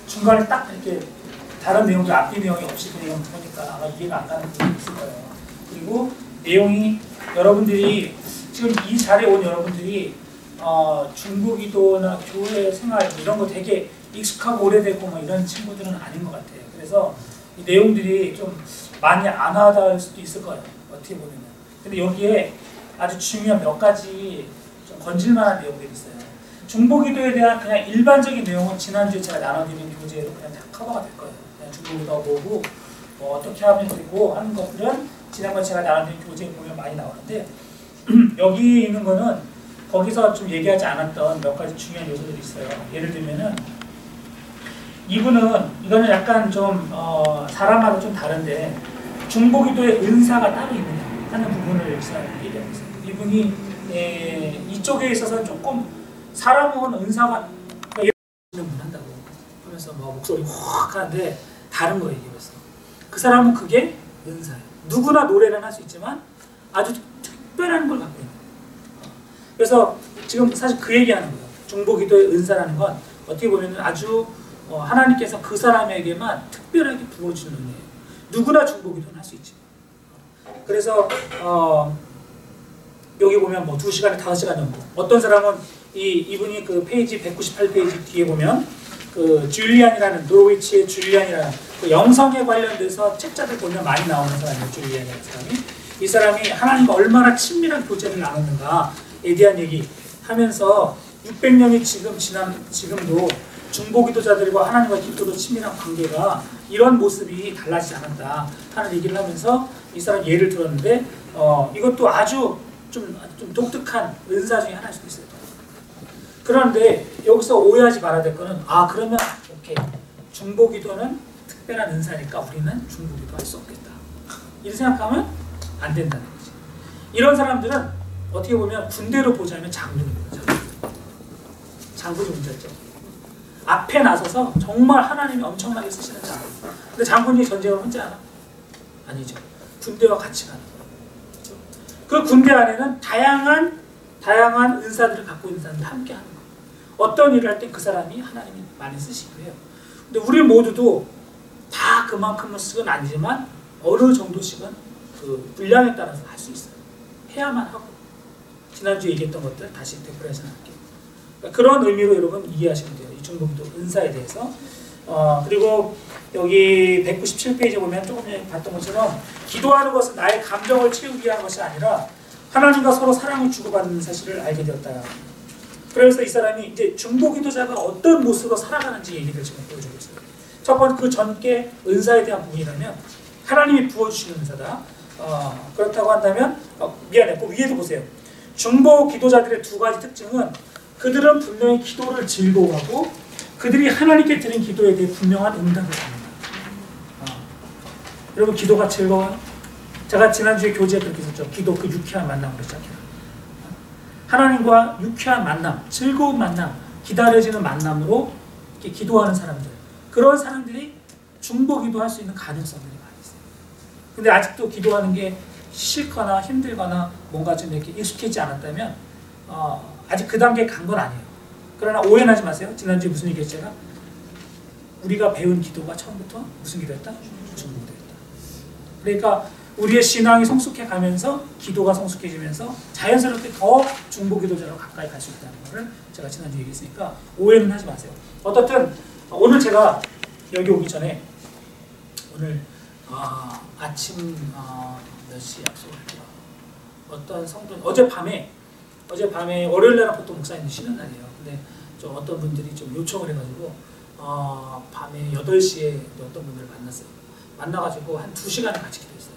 중간에 딱 이렇게 다른 내용도 앞뒤 내용이 없이 그냥 보니까 아마 이해가 안 가는 부분이 있을 거예요. 그리고 내용이 여러분들이 지금 이 자리에 온 여러분들이 중보기도나 교회 생활 이런 거 되게 익숙하고 오래되고 뭐 이런 친구들은 아닌 것 같아요. 그래서 이 내용들이 좀 많이 안 와닿을 수도 있을 거예요. 어떻게 보면은. 근데 여기에 아주 중요한 몇 가지 좀 건질만한 내용들이 있어요. 중보기도에 대한 그냥 일반적인 내용은 지난주에 제가 나눠드린 교재로 그냥 다 커버가 될 거예요. 그냥 중보기도가 뭐고 뭐 어떻게 하면 되고 하는 것들은 지난번에 제가 나눠드린 교재에 보면 많이 나오는데 여기 있는 거는 거기서 좀 얘기하지 않았던 몇 가지 중요한 요소들이 있어요. 예를 들면은 이거는 약간 좀 사람마다 좀 다른데 중보기도의 은사가 따로 있느냐 하는 부분을 얘기하고 있어요. 이분이 이쪽에 있어서 조금 사람은 은사가 분 한다고 그러면서 뭐 목소리 확 하는데 다른 거 얘기했어. 그 사람은 그게 은사예요. 누구나 노래는 할 수 있지만 아주 특별한 걸 갖고 있는 거예요. 그래서 지금 사실 그 얘기하는 거예요. 중보기도의 은사라는 건 어떻게 보면 아주 하나님께서 그 사람에게만 특별하게 부어주는 은혜예요. 누구나 중보기도는 할 수 있지. 그래서 여기 보면 뭐 2시간에 5시간 정도. 어떤 사람은 이분이 그 페이지 198페이지 뒤에 보면 그 줄리안이라는 노르위치의 줄리안이라는 그 영성에 관련돼서 책자들 보면 많이 나오는 사람이에요. 줄리안이라는 사람이. 이 사람이 하나님과 얼마나 친밀한 교제를 나눴는가에 대한 얘기 하면서 600년이 지금도 중보기도자들과 하나님과 기도로 친밀한 관계가 이런 모습이 달라지지 않았다 하는 얘기를 하면서 이 사람 예를 들었는데 이것도 아주 좀 독특한 은사 중에 하나일 수도 있어요. 그런데 여기서 오해하지 말아야 될 거는 그러면 오케이 중보기도는 특별한 은사니까 우리는 중보기도 할 수 없겠다 이렇게 생각하면 안 된다는 거지. 이런 사람들은 어떻게 보면 군대로 보자면 장군입니다. 장군이 문제죠. 앞에 나서서 정말 하나님이 엄청나게 쓰시는 장군. 근데 장군이 전쟁을 혼자 하나? 아니죠. 군대와 같이 가는 거예요. 그렇죠? 그 군대 안에는 다양한 은사들을 갖고 있는 사람들이 함께 하는 거예요. 어떤 일을 할 때 그 사람이 하나님이 많이 쓰시고 해요. 근데 우리 모두도 다 그만큼은 쓰건 아니지만 어느 정도씩은 그 분량에 따라서 할 수 있어요. 해야만 하고. 지난주에 얘기했던 것들 다시 되풀이하지 않을게요. 그러니까 그런 의미로 여러분 이해하시면 돼요. 이 중보기도 은사에 대해서. 그리고 여기 197페이지 보면 조금 전에 봤던 것처럼 기도하는 것은 나의 감정을 채우기 위한 것이 아니라 하나님과 서로 사랑을 주고받는 사실을 알게 되었다. 그래서 이 사람이 이제 중보기도자가 어떤 모습으로 살아가는지 얘기를 지금 보여주고 있어요. 첫 번째 그 전께 은사에 대한 부분이라면 하나님이 부어주시는 은사다. 그렇다고 한다면 미안해. 그 위에도 보세요. 중보기도자들의 두 가지 특징은 그들은 분명히 기도를 즐거워하고 그들이 하나님께 드린 기도에 대해 분명한 응답을 합니다. 여러분 기도가 즐거워요? 제가 지난주에 교재에 그렇게 썼죠. 기도 그 유쾌한 만남으로 시작해요. 하나님과 유쾌한 만남, 즐거운 만남, 기다려지는 만남으로 이렇게 기도하는 사람들. 그런 사람들이 중보기도 할 수 있는 가능성들이 많이 있어요. 근데 아직도 기도하는 게 싫거나 힘들거나 뭔가 좀 이렇게 익숙해지지 않았다면 아직 그 단계에 간 건 아니에요. 그러나 오해는 하지 마세요. 지난주에 무슨 얘기했죠? 제가? 우리가 배운 기도가 처음부터 무슨 기도였다? 중보기도였다. 그러니까 우리의 신앙이 성숙해 가면서 기도가 성숙해지면서 자연스럽게 더 중보기도자로 가까이 갈 수 있다는 것을 제가 지난주에 얘기했으니까 오해는 하지 마세요. 어떻든 오늘 제가 여기 오기 전에 오늘 아침 몇 시 약속을 할게요. 어떤 성도 어젯밤에 월요일날은 보통 목사님이 쉬는 날이에요. 근데 좀 어떤 분들이 좀 요청을 해가지고 밤에 8시에 어떤 분들을 만났어요. 만나가지고 한 2시간을 같이 기도했어요.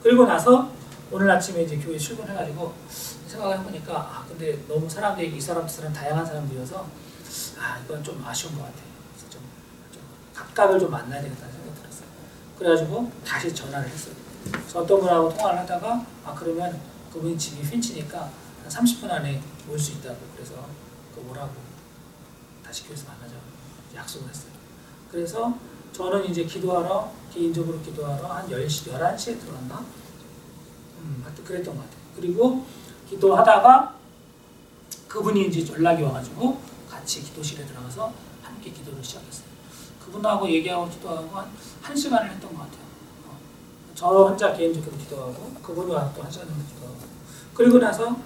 그리고 나서 오늘 아침에 이제 교회 출근해가지고 생각을 해보니까 근데 너무 사람들이 이 사람 저 사람 다양한 사람들이어서 이건 좀 아쉬운 것 같아요. 그래서 좀 각각을 좀 만나야 되겠다는 생각이 들었어요. 그래가지고 다시 전화를 했어요. 그래서 어떤 분하고 통화를 하다가 그러면 그분이 집이 핀치니까 한 30분 안에 올 수 있다고 그래서 오라고 다시 교회에서 만나자고 약속을 했어요. 그래서 저는 이제 기도하러 개인적으로 기도하러 한 10시, 11시에 들어갔나? 그랬던 것 같아요. 그리고 기도하다가 그분이 이제 연락이 와가지고 같이 기도실에 들어가서 한 함께 기도를 시작했어요. 그분하고 얘기하고 기도하고 한 시간을 했던 것 같아요. 저 혼자 개인적으로 기도하고 그분과 또 한 시간 정도 기도하고 그리고 나서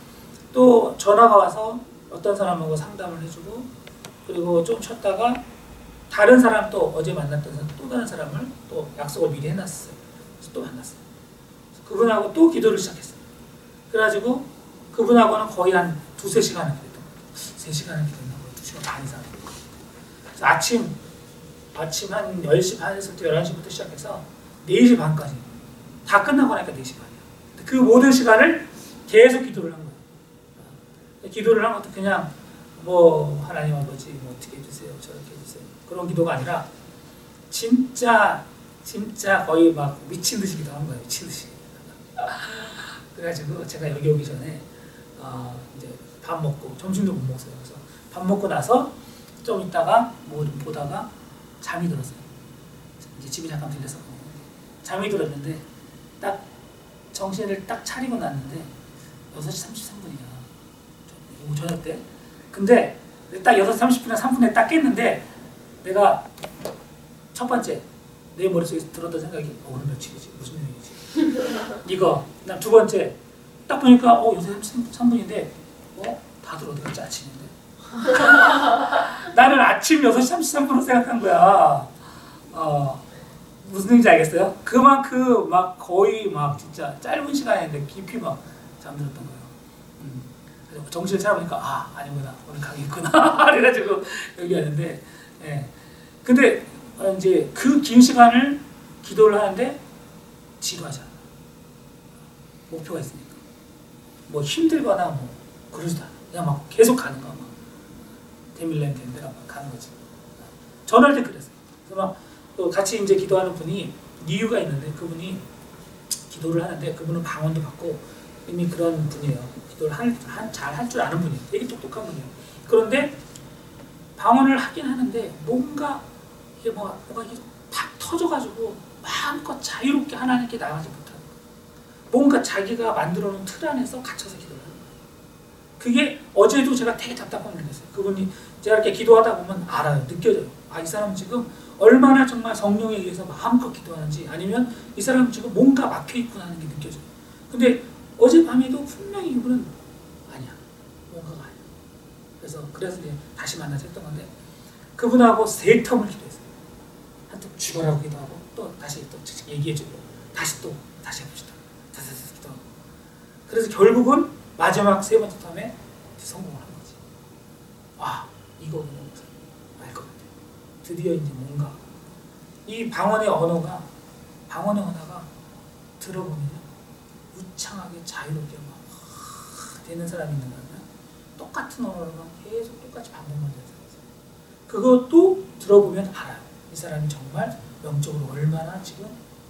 또 전화가 와서 어떤 사람하고 상담을 해주고 그리고 좀 쉬었다가 다른 사람 또 어제 만났던 사람 또 다른 사람을 또 약속을 미리 해놨어요. 그래서 또 만났어요. 그분하고 또 기도를 시작했어요. 그래가지고 그분하고는 거의 한 2-3시간을 기도했던 것 같아요. 3시간을 기도했나 봐요. 2시간 반 이상. 그래서 아침 한 10시 반에서부터 11시부터 시작해서 4시 반까지 다 끝나고 나니까 4시 반이에요. 그 모든 시간을 계속 기도를 한 거예요. 기도를 한 것도 그냥 뭐 하나님 아버지 뭐 어떻게 해주세요 저렇게 해주세요 그런 기도가 아니라 진짜 거의 막 미친 듯이 기도한 거예요. 미친 듯이. 그래가지고 제가 여기 오기 전에 이제 밥 먹고 점심도 못 먹었어요. 그래서 밥 먹고 나서 좀 있다가 뭐 보다가 잠이 들었어요. 이제 집이 잠깐 들려서 잠이 들었는데 딱 정신을 딱 차리고 났는데 6시 33분이야. 저녁 때. 근데 딱 6시 30분에 3분에 딱 깼는데 내가 첫 번째 내 머릿속에 들었던 생각이 오늘 며칠이지? 무슨 요일이지? 이거. 그다음 두 번째 딱 보니까 6시 33분인데 다들 어디 갔지 아침인데? 나는 아침 6시 33분으로 생각한 거야. 무슨 얘기인지 알겠어요? 그만큼 막 거의 막 진짜 짧은 시간인데 깊이 막 잠들었던 거예요. 그래서 정신을 차려보니까 아니구나 오늘 강의 있구나 그래가지고 여기 왔는데 근데 이제 그 긴 시간을 기도를 하는데 지루하지 않아. 목표가 있으니까 뭐 힘들거나 뭐 그러지도 않아. 그냥 막 계속 가는 거야. 막 데밀랜 된 데가 막 가는 거지. 전화할 때 그랬어요. 그래서 막 또 같이 이제 기도하는 분이 이유가 있는데 그분이 기도를 하는데 그분은 방언도 받고 이미 그런 분이에요. 기도를 잘 할 줄 아는 분이에요. 되게 똑똑한 분이에요. 그런데 방언을 하긴 하는데 뭔가 이게 뭐가 이게 탁 터져가지고 마음껏 자유롭게 하나님께 나가지 못하는 거예요. 뭔가 자기가 만들어 놓은 틀 안에서 갇혀서 기도를 하는 거예요. 그게 어제도 제가 되게 답답함을 느꼈어요. 그분이 제가 이렇게 기도하다 보면 알아요. 느껴져요. 이 사람은 지금 얼마나 정말 성령에 의해서 마음껏 기도하는지 아니면 이 사람은 지금 뭔가 막혀있구나 하는 게 느껴져요. 근데 어젯밤에도 분명히 이분은 아니야. 뭔가가 아니야. 그래서 이제 다시 만나서 했던 건데 그분하고 3텀을 기도했어요. 한통 죽어라고 기도하고 또 다시 또 얘기해주고 다시 해봅시다. 다시 기도하고 그래서 결국은 마지막 3번째 텀에 성공을 한 거지. 이거는 알 것 같아. 드디어 이제 뭔가 이 방언의 언어가 들어보면 우창하게 자유롭게 막 되는 사람이 있는 거야. 똑같은 언어로만 계속 똑같이 반복만 되는 사람이 있어요. 그것도 들어보면 알아요. 이 사람이 정말 영적으로 얼마나 지금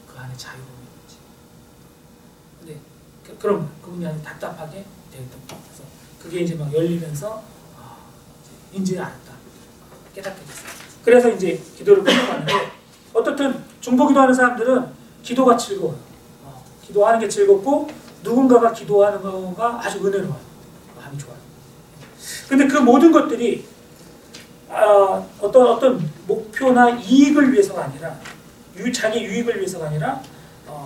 그 안에 자유로움이 있는지. 근데 그럼 그분이 아주 답답하게 되었던 거예요. 그래서 그게 이제 막 열리면서 이제 알았다. 깨닫게 됐어요. 그래서 이제 기도를 끊어가는데 어떻든 중보기도하는 사람들은 기도가 즐거워요. 기도하는 게 즐겁고 누군가가 기도하는 거가 아주 은혜로워요. 마음이 좋아요. 근데 그 모든 것들이 어떤 목표나 이익을 위해서가 아니라 자기 유익을 위해서가 아니라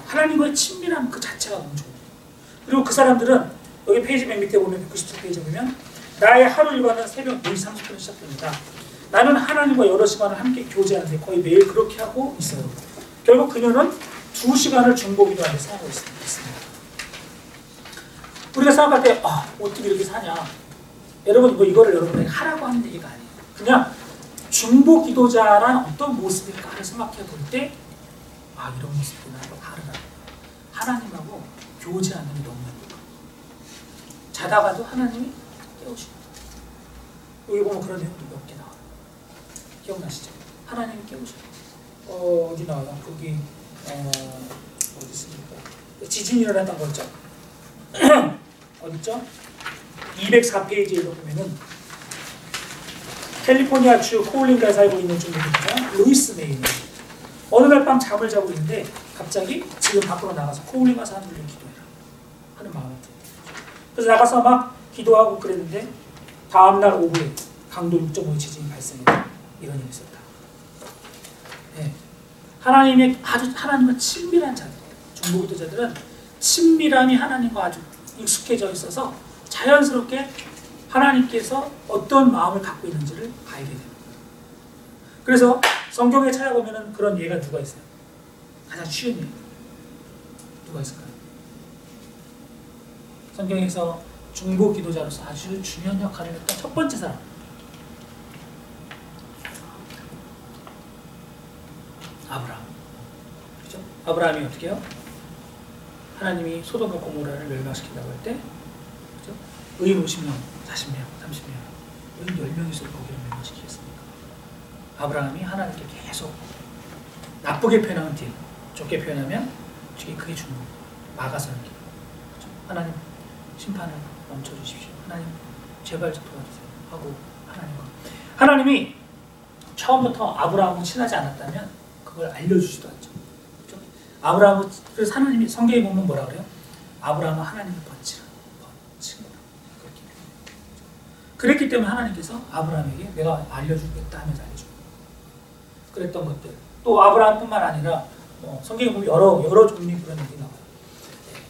하나님과의 친밀함 그 자체가 너무 좋아요. 그리고 그 사람들은 여기 페이지 맨 밑에 보면 197페이지 보면 나의 하루 일과는 새벽 4시 30분에 시작됩니다. 나는 하나님과 여러 시간을 함께 교제하는데 거의 매일 그렇게 하고 있어요. 결국 그녀는 2시간을 중보기도 안에 사고 있습니다. 우리가 생각할 때 어떻게 이렇게 사냐. 여러분 이거를 여러분에게 하라고 하는 얘기가 아니에요. 그냥 중보기도자란 어떤 모습일까를 생각해 볼 때 이런 모습이구나 하고 다르다. 하나님하고 교제하는 게 너무 행복해요. 자다가도 하나님이 깨우시고 여기 보면 그런 내용도 몇 개 나와요. 기억나시죠? 하나님이 깨우시고 어디 나와요? 거기 어디 있습니까? 지진이 일어났던 거 있죠? 어디 있죠? 204페이지에 보면은 캘리포니아주 코울링가에 살고 있는 중국인입니다. 루이스 메이는 어느 날 밤 잠을 자고 있는데 갑자기 지금 밖으로 나가서 코울링가서 하늘을 기도해라 하는 마음이 들어요. 그래서 나가서 막 기도하고 그랬는데 다음날 오후에 강도 6.5의 지진이 발생해요. 이런 일이 있었다. 네. 하나님의 아주 하나님과 친밀한 자들, 중보기도자들은 친밀함이 하나님과 아주 익숙해져 있어서 자연스럽게 하나님께서 어떤 마음을 갖고 있는지를 알게 됩니다. 그래서 성경에 찾아보면 그런 예가 누가 있어요? 가장 쉬운 예. 누가 있을까요? 성경에서 중보기도자로서 아주 중요한 역할을 했던 첫 번째 사람. 아브라함. 그렇죠? 아브라함이 어떻게 해요? 하나님이 소돔과 고모라를 멸망시킨다고 할 때, 그렇죠? 의인 50명, 40명, 30명, 의인 10명이서 거기를 멸망시키겠습니까? 아브라함이 하나님께 계속 나쁘게 표현하면 딜, 좋게 표현하면 그게 중보, 막아서는 길. 그렇죠? 하나님 심판을 멈춰주십시오. 하나님 제발 좀 도와주세요. 하고 하나님이 처음부터 아브라함과 친하지 않았다면 그걸 알려주지도 않죠. 그렇죠? 아브라함은 그래서 하나님이 성경에 보면 뭐라 그래요? 아브라함은 하나님을 번치라. 그랬기 때문에 하나님께서 아브라함에게 내가 알려주겠다 하면서 알려주고 그랬던 것들. 또 아브라함뿐만 아니라 성경에 보면 여러 종류의 그런 일이 나와요.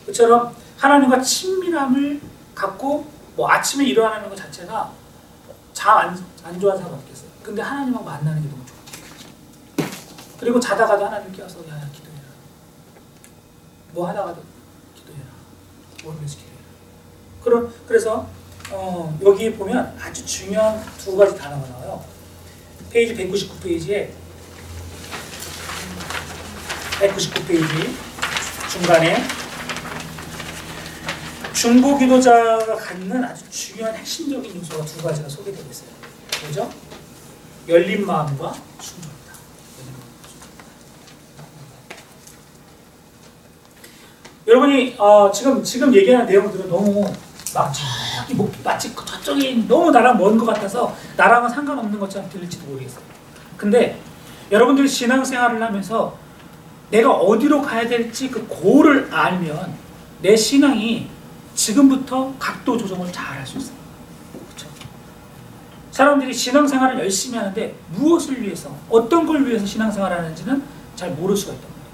그처럼 하나님과 친밀함을 갖고 아침에 일어나는 것 자체가 안 좋아하는 사람 없겠어요. 근데 하나님하고 만나는 게 너무 좋아요. 그리고 자다가도 하나님 깨워서 야 기도해라. 뭐 하다가도 기도해라. 뭘 위해서 기도해라. 그래서 여기 보면 아주 중요한 두 가지 단어가 나와요. 페이지 199페이지에 199페이지 중간에 중보기도자가 갖는 아주 중요한 핵심적인 요소가 두 가지가 소개되고 있어요. 뭐죠? 열린 마음과 순종이다. 여러분이 지금 얘기하는 내용들은 너무 마치 저쪽이 너무 나랑 먼 것 같아서 나랑은 상관없는 것처럼 들릴지도 모르겠어요. 근데 여러분들이 신앙생활을 하면서 내가 어디로 가야 될지 그 고를 알면 내 신앙이 지금부터 각도 조정을 잘 할 수 있어요. 그렇죠? 사람들이 신앙생활을 열심히 하는데 무엇을 위해서, 어떤 걸 위해서 신앙생활을 하는지는 잘 모를 수가 있단 말이에요.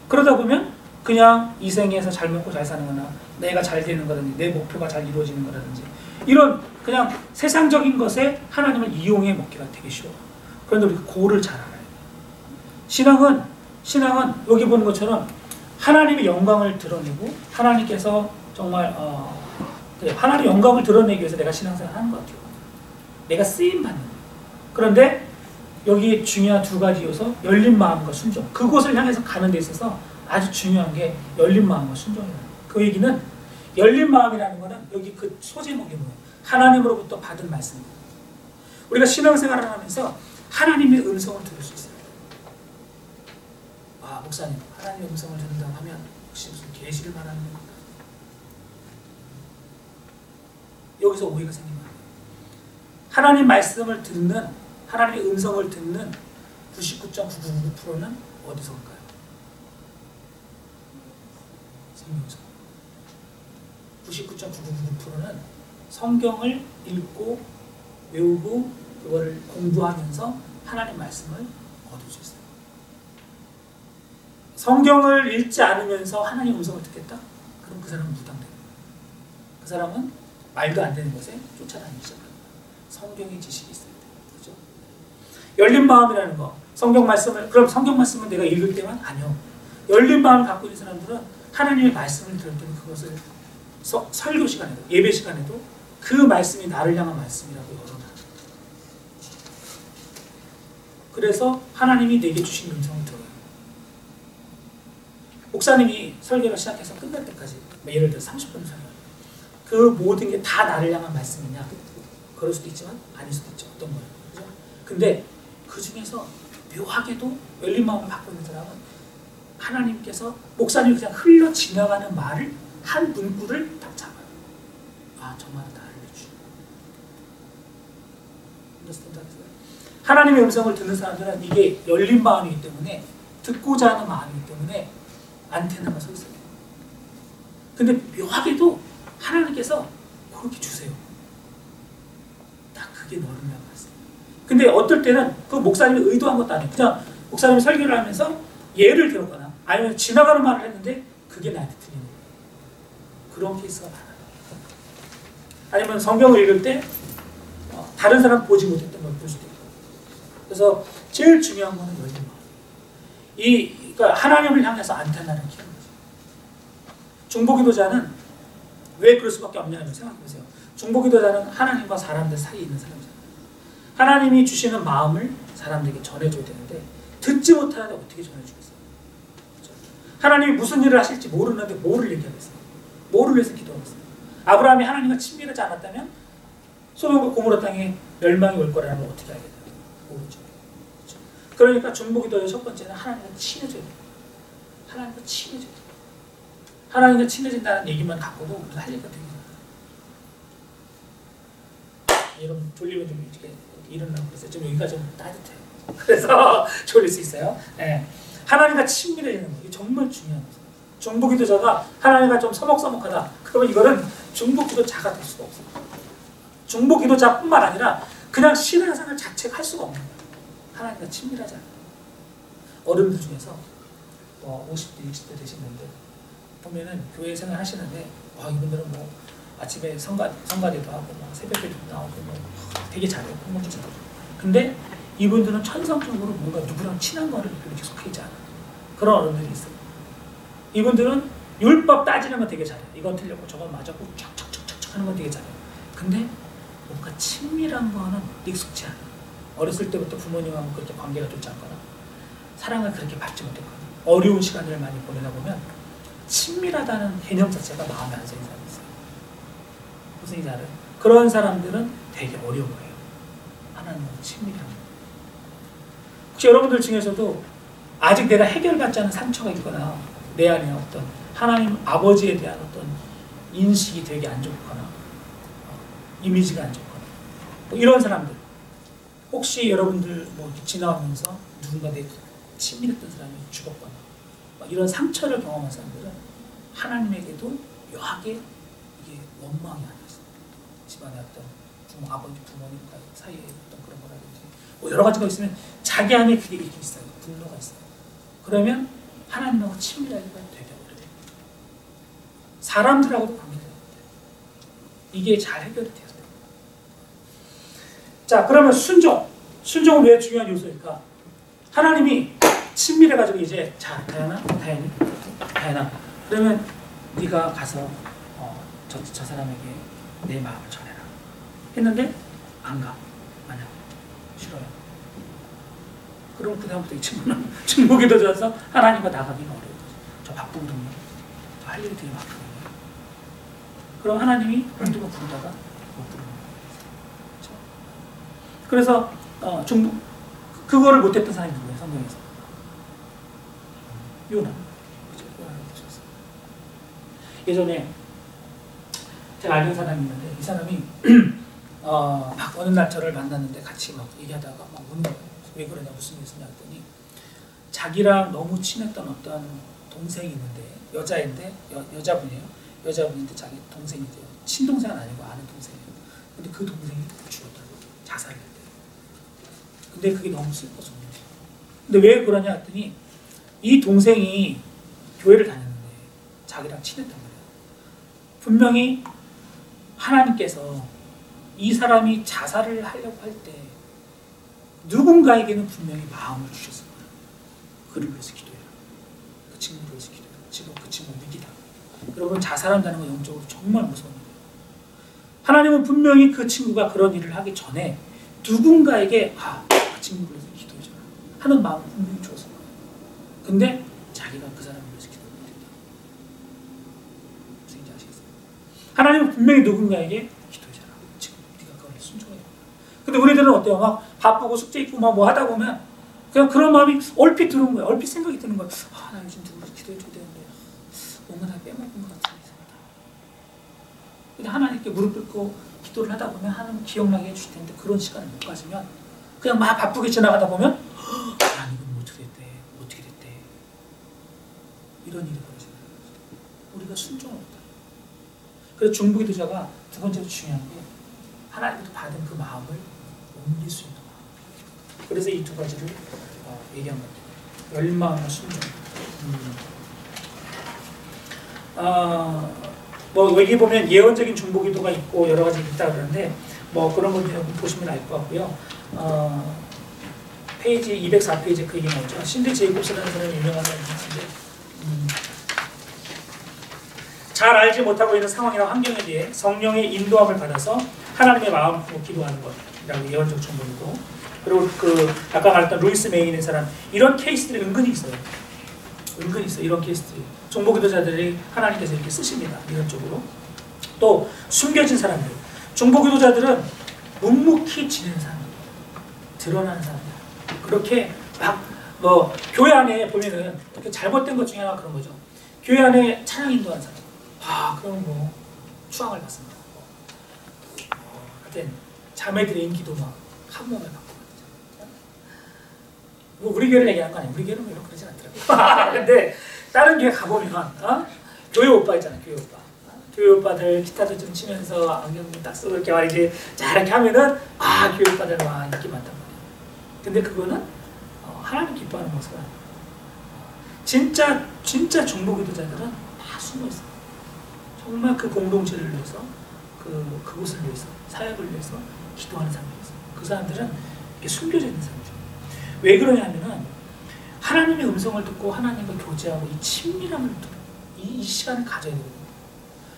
그러다 보면 그냥 이 생에서 잘 먹고 잘 사는 거나 내가 잘 되는 거라든지 내 목표가 잘 이루어지는 거라든지 이런 그냥 세상적인 것에 하나님을 이용해 먹기가 되게 쉬워요. 그런데 우리 고를 잘 알아야 돼요. 신앙은 여기 보는 것처럼 하나님의 영광을 드러내고 하나님께서 정말 하나님의 영광을 드러내기 위해서 내가 신앙생활을 하는 것 같아요. 내가 쓰임받는 거예요. 그런데 여기 중요한 두 가지 요소, 열린 마음과 순종. 그곳을 향해서 가는 데 있어서 아주 중요한 게 열린 마음과 순종이라는 거예요. 그 얘기는 열린 마음이라는 거는 여기 그 소제목이 뭐예요? 하나님으로부터 받은 말씀입니다. 우리가 신앙생활을 하면서 하나님의 음성을 들을 수 있어요. 아, 목사님, 하나님의 음성을 듣는다고 하면 혹시 무슨 계시를 말하는 건가? 여기서 오해가 생기면 안 돼요. 하나님 말씀을 듣는, 하나님의 음성을 듣는 99.999%는 어디서 올까요? 성경에서. 99.999%는 성경을 읽고 외우고 그거를 공부하면서 하나님 말씀을 얻을 수 있어요. 성경을 읽지 않으면서 하나님 음성을 듣겠다? 그럼 그 사람은 무당돼요. 그 사람은 말도 안 되는 것에 쫓아다니기 시작합니다. 성경의 지식이 있어야 돼요. 그렇죠? 열린 마음이라는 거. 성경 말씀을, 그럼 성경 말씀은 내가 읽을 때만? 아니요. 열린 마음을 갖고 있는 사람들은 하나님의 말씀을 들을 때는 그것을 설교 시간에도, 예배 시간에도 그 말씀이 나를 향한 말씀이라고 열어놔요. 그래서 하나님이 내게 주신 음성을 들어요. 목사님이 설교를 시작해서 끝날 때까지, 예를 들어 30분 설교. 그 모든 게 다 나를 향한 말씀이냐? 그럴 수도 있지만 아닐 수도 있죠. 어떤 거예요. 그죠? 근데 그 중에서 묘하게도 열린 마음을 갖고 있는 사람은 하나님께서 목사님이 그냥 흘러 지나가는 말을 한 문구를 딱 잡아요. 아, 저 말은 다 알려주죠. 하나님의 음성을 듣는 사람들은 이게 열린 마음이기 때문에, 듣고자 하는 마음이기 때문에 안테나가 서 있어요. 근데 묘하게도 하나님께서 그렇게 주세요. 딱 그게 너를 위한 말씀. 근데 어떨 때는 그 목사님이 의도한 것도 아니에요. 그냥 목사님이 설교를 하면서 예를 들었거나 아니면 지나가는 말을 했는데 그게 나한테 들리는 거예요. 그런 케이스가 많아요. 아니면 성경을 읽을 때 다른 사람 보지 못했던 걸 볼 수도 있고. 그래서 제일 중요한 거는 열린 마음. 그러니까 하나님을 향해서 안테나를 키우는 거죠. 중보기도자는 왜 그럴 수밖에 없냐고 생각해보세요. 중보기도자는 하나님과 사람들 사이에 있는 사람이잖아요. 하나님이 주시는 마음을 사람들에게 전해줘야 되는데 듣지 못하는데 어떻게 전해주겠어요? 그렇죠? 하나님이 무슨 일을 하실지 모르는데 뭐를 얘기하겠어요? 뭐를 위해서 기도하겠어요? 아브라함이 하나님과 친밀하지 않았다면 소돔과 고모라 땅에 멸망이 올 거라는 걸 어떻게 알겠어요? 모르죠. 그렇죠? 그러니까 중보기도의 첫 번째는 하나님과 친해져야 돼요. 하나님과 친해져야 돼요. 하나님과 친해진다는 얘기만 갖고도 우리가 할 얘기가 됩니다. 여러분 졸리면 좀 일어나고 그랬어요. 좀 여기가 좀 따뜻해요. 그래서 졸릴 수 있어요. 네. 하나님과 친밀해지는 거 이게 정말 중요한 거예요. 중보기도자가 하나님과 좀 서먹서먹하다. 그러면 이거는 중보기도자가 될 수가 없어요. 중보기도자뿐만 아니라 그냥 신앙생활 자체가 할 수가 없는 거예요. 하나님과 친밀하지 않아요. 어른들 중에서 50대, 60대 되신 분들 보면은 교회 생활 하시는데 이분들은 뭐 아침에 성가대도 하고 새벽기도 나오고 되게 잘해요. 공부도 잘하고. 근데 이분들은 천성적으로 뭔가 누구랑 친한 거를 이렇게 속해있지 않아요. 그런 어른들이 있어요. 이분들은 율법 따지는 건 되게 잘해요. 이건 틀렸고 저건 맞았고 촥촥촥촥 하는 건 되게 잘해요. 근데 뭔가 친밀한 거는 익숙치 않아요. 어렸을 때부터 부모님하고 그렇게 관계가 좋지 않거나 사랑을 그렇게 받지 못했거나 어려운 시간을 많이 보내다 보면 친밀하다는 개념 자체가 마음에 안 새는 사람이 있어요. 무슨 얘기인지 알아요? 그런 사람들은 되게 어려워해요. 하나님과 친밀한 거. 혹시 여러분들 중에서도 아직 내가 해결받지 않은 상처가 있거나 내 안에 어떤 하나님 아버지에 대한 어떤 인식이 되게 안 좋거나 이미지가 안 좋거나 이런 사람들 혹시 여러분들 지나가면서 누군가 내 친밀했던 사람이 죽었거나 이런 상처를 경험한 사람들은 하나님에게도 묘하게 이게 원망이 안 됐어요. 집안의 어떤 아버지 부모님 사이에 어떤 그런 거라든지 여러 가지가 있으면 자기 안에 그게 이렇게 있어요. 분노가 있어요. 그러면 하나님하고 친밀하기가 되게 어려워요. 사람들하고도 관계가 돼요. 이게 잘 해결이 돼요. 자, 그러면 순종은 왜 중요한 요소일까? 하나님이 친밀해가지고 이제 자, 다현아 그러면 네가 가서 저 사람에게 내 마음을 전해라 했는데 안 가. 만약 싫어요. 그럼 그 다음부터 이 친구는 중보기도자라서 하나님과 나가기가 어려워요. 저 바쁘거든요. 저 할 일이 되게 많거든요. 그럼 하나님이 한두번 부르다가 못 부르는 거예요. 그래서 그거를 못했던 사람이 누구예요? 성경에서 요나. 그죠? 요나를 보셨어요. 예전에 제가 알던 사람이 있는데 이 사람이 막 어느 날 저를 만났는데 같이 막 얘기하다가 막 우는 거예요. 왜 그러냐 무슨 일 있었냐 했더니 자기랑 너무 친했던 어떤 동생이 있는데 여자분이에요. 여자분인데 자기 동생이 돼요. 친동생은 아니고 아는 동생이에요. 근데 그 동생이 죽었다고 자살을 했대요. 근데 그게 너무 슬퍼서 근데 왜 그러냐 했더니 이 동생이 교회를 다녔는데 자기랑 친했단 말이에요. 분명히 하나님께서 이 사람이 자살을 하려고 할 때 누군가에게는 분명히 마음을 주셨을 거예요. 그를 위해서 기도해라. 그 친구를 위해서 기도해라. 지금 그 친구 위기다. 여러분 자살한다는 건 영적으로 정말 무서운 일이에요. 하나님은 분명히 그 친구가 그런 일을 하기 전에 누군가에게 그 친구를 위해서 기도해줘라 하는 마음을 분명히 주었을 거예요. 근데 자기가 그 사람을 위해서 기도를 못했다. 무슨 얘기인지 아시겠어요? 하나님은 분명히 누군가에게 기도해줘라. 지금 네가 그걸 순종해야 된다. 근데 우리들은 어때요? 막 바쁘고 숙제 있고 막 뭐 하다 보면 그냥 그런 마음이 얼핏 드는 거예요. 얼핏 생각이 드는 거예요. 나 요즘 누구를 기도해줘야 되는데 뭔가 다 빼먹은 것 같은 이상하다. 근데 하나님께 무릎 꿇고 기도를 하다 보면 하나님 기억나게 해주실 텐데 그런 시간을 못 가지면 그냥 막 바쁘게 지나가다 보면 하나님은 어떻게 됐대. 이런 일이 벌어지는 거예요. 우리가 순종을 못해요. 그래서 중보기도자가 두 번째로 중요한 게 하나님부터 받은 그 마음을 옮길 수 있는 마음. 그래서 이 두 가지를 얘기한 겁니다. 열망과 순종. 뭐 여기 보면 예언적인 중보기도가 있고 여러 가지 있다 그러는데 뭐 그런 거 보시면 알 것 같고요. 페이지 204페이지에 그 얘기 나오죠. 신드 제이콥스라는 사람이 유명한 사람인데 잘 알지 못하고 있는 상황이나 환경에 대해 성령의 인도함을 받아서 하나님의 마음으로 기도하는 것이라고 예언적 중보기도. 그리고 그 아까 말했던 루이스 메이는 사람 이런 케이스들이 은근히 있어요. 은근히 있어요. 이런 케이스들이 중보기도자들이 하나님께서 이렇게 쓰십니다. 이런 쪽으로. 또 숨겨진 사람들. 중보기도자들은 묵묵히 지내는 사람, 드러나는 사람. 그렇게 막 뭐 교회 안에 보면은 이렇게 잘못된 것 중에 하나가 그런 거죠. 교회 안에 찬양 인도하는 사람. 그럼 뭐 추앙을 받습니다. 하여튼 자매들의 인기도 막 한 몸에 받고. 뭐 우리 교회를 얘기하는 거 아니에요. 우리 교회는 이렇게 그러진 않더라고요. 근데 다른 교회 가보면 교회 오빠 있잖아요. 교회 오빠. 교회 오빠들 기타도 좀 치면서 안경도 딱 쓰고 이렇게 말이지 자 이렇게 하면은 교회 오빠들 와 인기 많단 말이에요. 근데 그거는 하나님 기뻐하는 모습은 진짜 중보기도자들은 다 숨어 있어요. 정말 그 공동체를 위해서 그곳을 위해서 사역을 위해서 기도하는 사람이 있어요. 그 사람들은 이렇게 숨겨져 있는 사람이죠. 왜 그러냐면은 하나님의 음성을 듣고 하나님과 교제하고 이 친밀함을 이 시간을 가져야 돼요.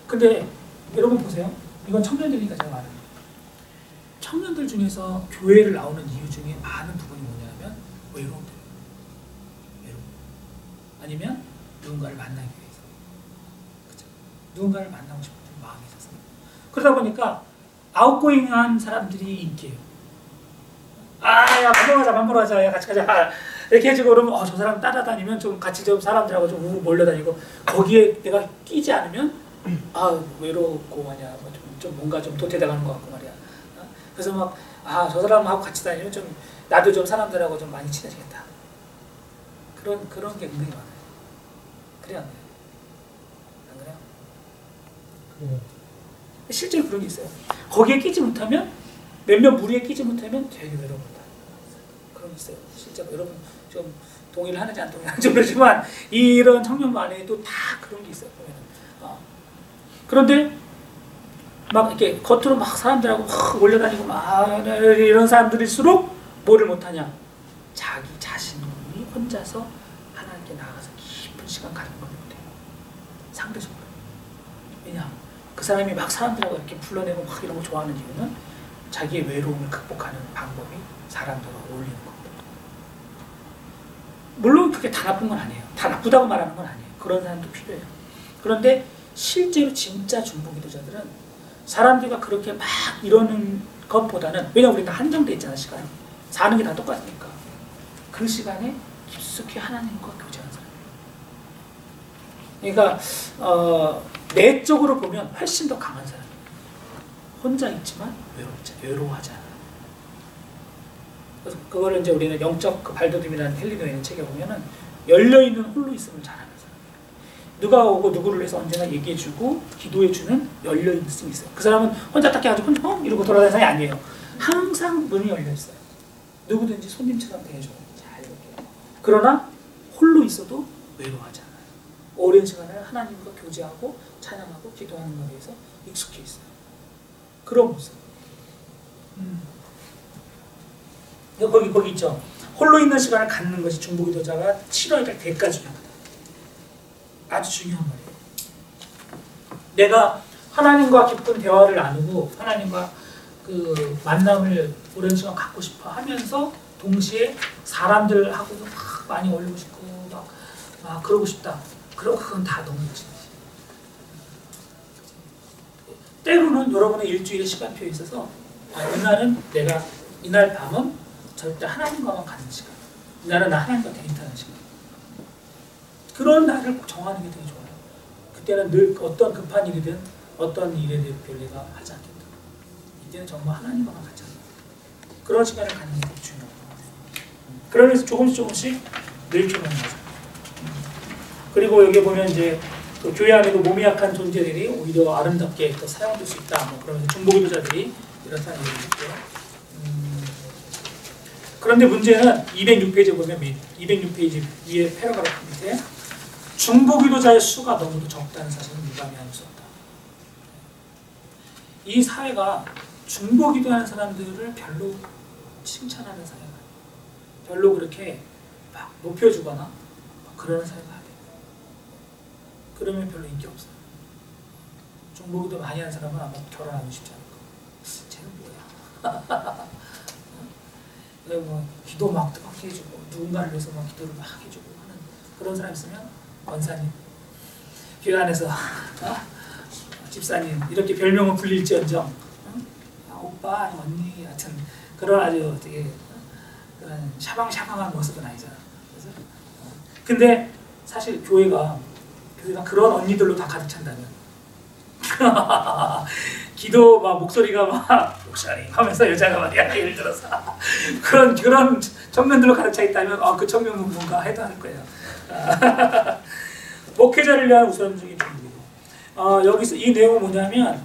근데 여러분 보세요. 이건 청년들이니까 제가 말합니다. 청년들 중에서 교회를 나오는 이유 중에 많은 부분이 뭐냐면 외로움. 아니면 누군가를 만나기 위해서. 그죠? 누군가를 만나고 싶은 마음이 있어서. 그러다 보니까 아웃고잉한 사람들이 인기예요. 야, 밥 먹으러 가자. 야, 같이 가자. 이렇게 해주고 그러면 저 사람 따라다니면 좀 같이 좀 사람들하고 좀 몰려다니고 거기에 내가 끼지 않으면 외롭고 말이야. 좀 뭔가 좀 도태돼가는 것 같고 말이야. 그래서 막 저 사람하고 같이 다니면 좀 나도 좀 사람들하고 좀 많이 친해지겠다. 그런 게 은근히 많아요. 그래요? 안 그래요? 그래요. 실제로 그런 게 있어요. 거기에 끼지 못하면 몇몇 무리에 끼지 못하면 되게 외로운다. 그런 게 있어요. 실제로 여러분 좀 동의를 하는지 안 동의하는지 모르지만 이런 청년부 안에도 다 그런 게 있어요. 보면은. 그런데 막 이렇게 겉으로 막 사람들하고 막 몰려다니고 막 이런 사람들일수록 뭐를 못하냐? 자기 자신이 혼자서 하나님께 나아가서 깊은 시간 가지는 걸 못해요. 상대적으로. 왜냐? 그 사람이 막 사람들하고 이렇게 불러내고 막 이런 거 좋아하는 이유는 자기의 외로움을 극복하는 방법이 사람들과 어울리는 겁니다. 물론 그게 다 나쁜 건 아니에요. 다 나쁘다고 말하는 건 아니에요. 그런 사람도 필요해요. 그런데 실제로 진짜 중보기도자들은 사람들과 그렇게 막 이러는 것보다는 왜냐면 우리가 한정돼 있잖아 시간이. 사는 게 다 똑같으니까. 그 시간에 깊숙이 하나님과 교제하는 사람이에요. 그러니까 내적으로 보면 훨씬 더 강한 사람이에요. 혼자 있지만 외로워하지 않아요. 그래서 그거를 이제 우리는 영적 발돋움이라는 헬리노에 있는 책에 보면은 열려있는 홀로 있음을 잘하는 사람이에요. 누가 오고 누구를 위해서 언제나 얘기해주고 기도해주는 열려있는 씀이 있어요. 그 사람은 혼자 딱 해가지고 이러고 돌아다니는 사람이 아니에요. 항상 문이 열려있어요. 누구든지 손님처럼 대해줘요. 잘 이렇게. 그러나 홀로 있어도 외로워하지 않아요. 오랜 시간을 하나님과 교제하고 찬양하고 기도하는 것에 대해서 익숙해 있어요. 그런 모습. 거기 있죠. 홀로 있는 시간을 갖는 것이 중보기도자가 치러야 될 대가 중에 하나다. 아주 중요한 말이에요. 내가 하나님과 깊은 대화를 나누고 하나님과 그 만남을 오랜 시간 갖고 싶어 하면서 동시에 사람들하고도 막 많이 어울리고 싶고 막 그러고 싶다. 그럼 그건 다 너무 멋진 거지. 때로는 여러분의 일주일에 시간표에 있어서 이날은 내가 이날 밤은 절대 하나님과만 가는 시간. 이날은 나 하나님과 데이트하는 시간. 그런 날을 정하는 게 되게 좋아요. 그때는 늘 어떤 급한 일이든 어떤 일에 대해 별내가 하지 않겠다. 이때는 정말 하나님과만 같이 하는 거예요. 그런 시간을 갖는 게 중요해요. 그러면서 조금씩 늘켜가는 거죠. 그리고 여기 보면 이제 그 교회 안에도 몸이 약한 존재들이 오히려 아름답게 또 사용될 수 있다. 뭐 그러면서 중보기도자들이 이런 사람들이 있고요. 그런데 문제는 206페이지 보면 206페이지 위에 패러그래프 밑에 중보기도자의 수가 너무도 적다는 사실은 유감이할 수 없다. 이 사회가 중보기도하는 사람들을 별로 칭찬하는 사회가 별로 그렇게 막 높여주거나 막 그러는 사회가 아니에요. 그러면 별로 인기 없어요. 중보기도 많이 하는 사람은 아마 결혼하고 싶지 않을 거예요. 쟤는 뭐야? 뭐 기도 막 뜨겁게 해주고 누군가를 위해서 막 기도를 막 해주고 하는 그런 사람 있으면 권사님, 교회 안에서 집사님 이렇게 별명을 불릴지언정 오빠, 언니 같은 그런 아주 되게 그런 샤방샤방한 모습은 아니잖아. 그래서 근데 사실 교회가 그런 언니들로 다 가득 찬다면 기도 막 목소리가 막 목소리 하면서 여자가 말이야 예를 들어서 그런 청년들로 가득 차 있다면 그 청년은 뭔가 해도 할 거예요. 목회자를 위한 우선적인 준비고 여기서 이 내용은 뭐냐면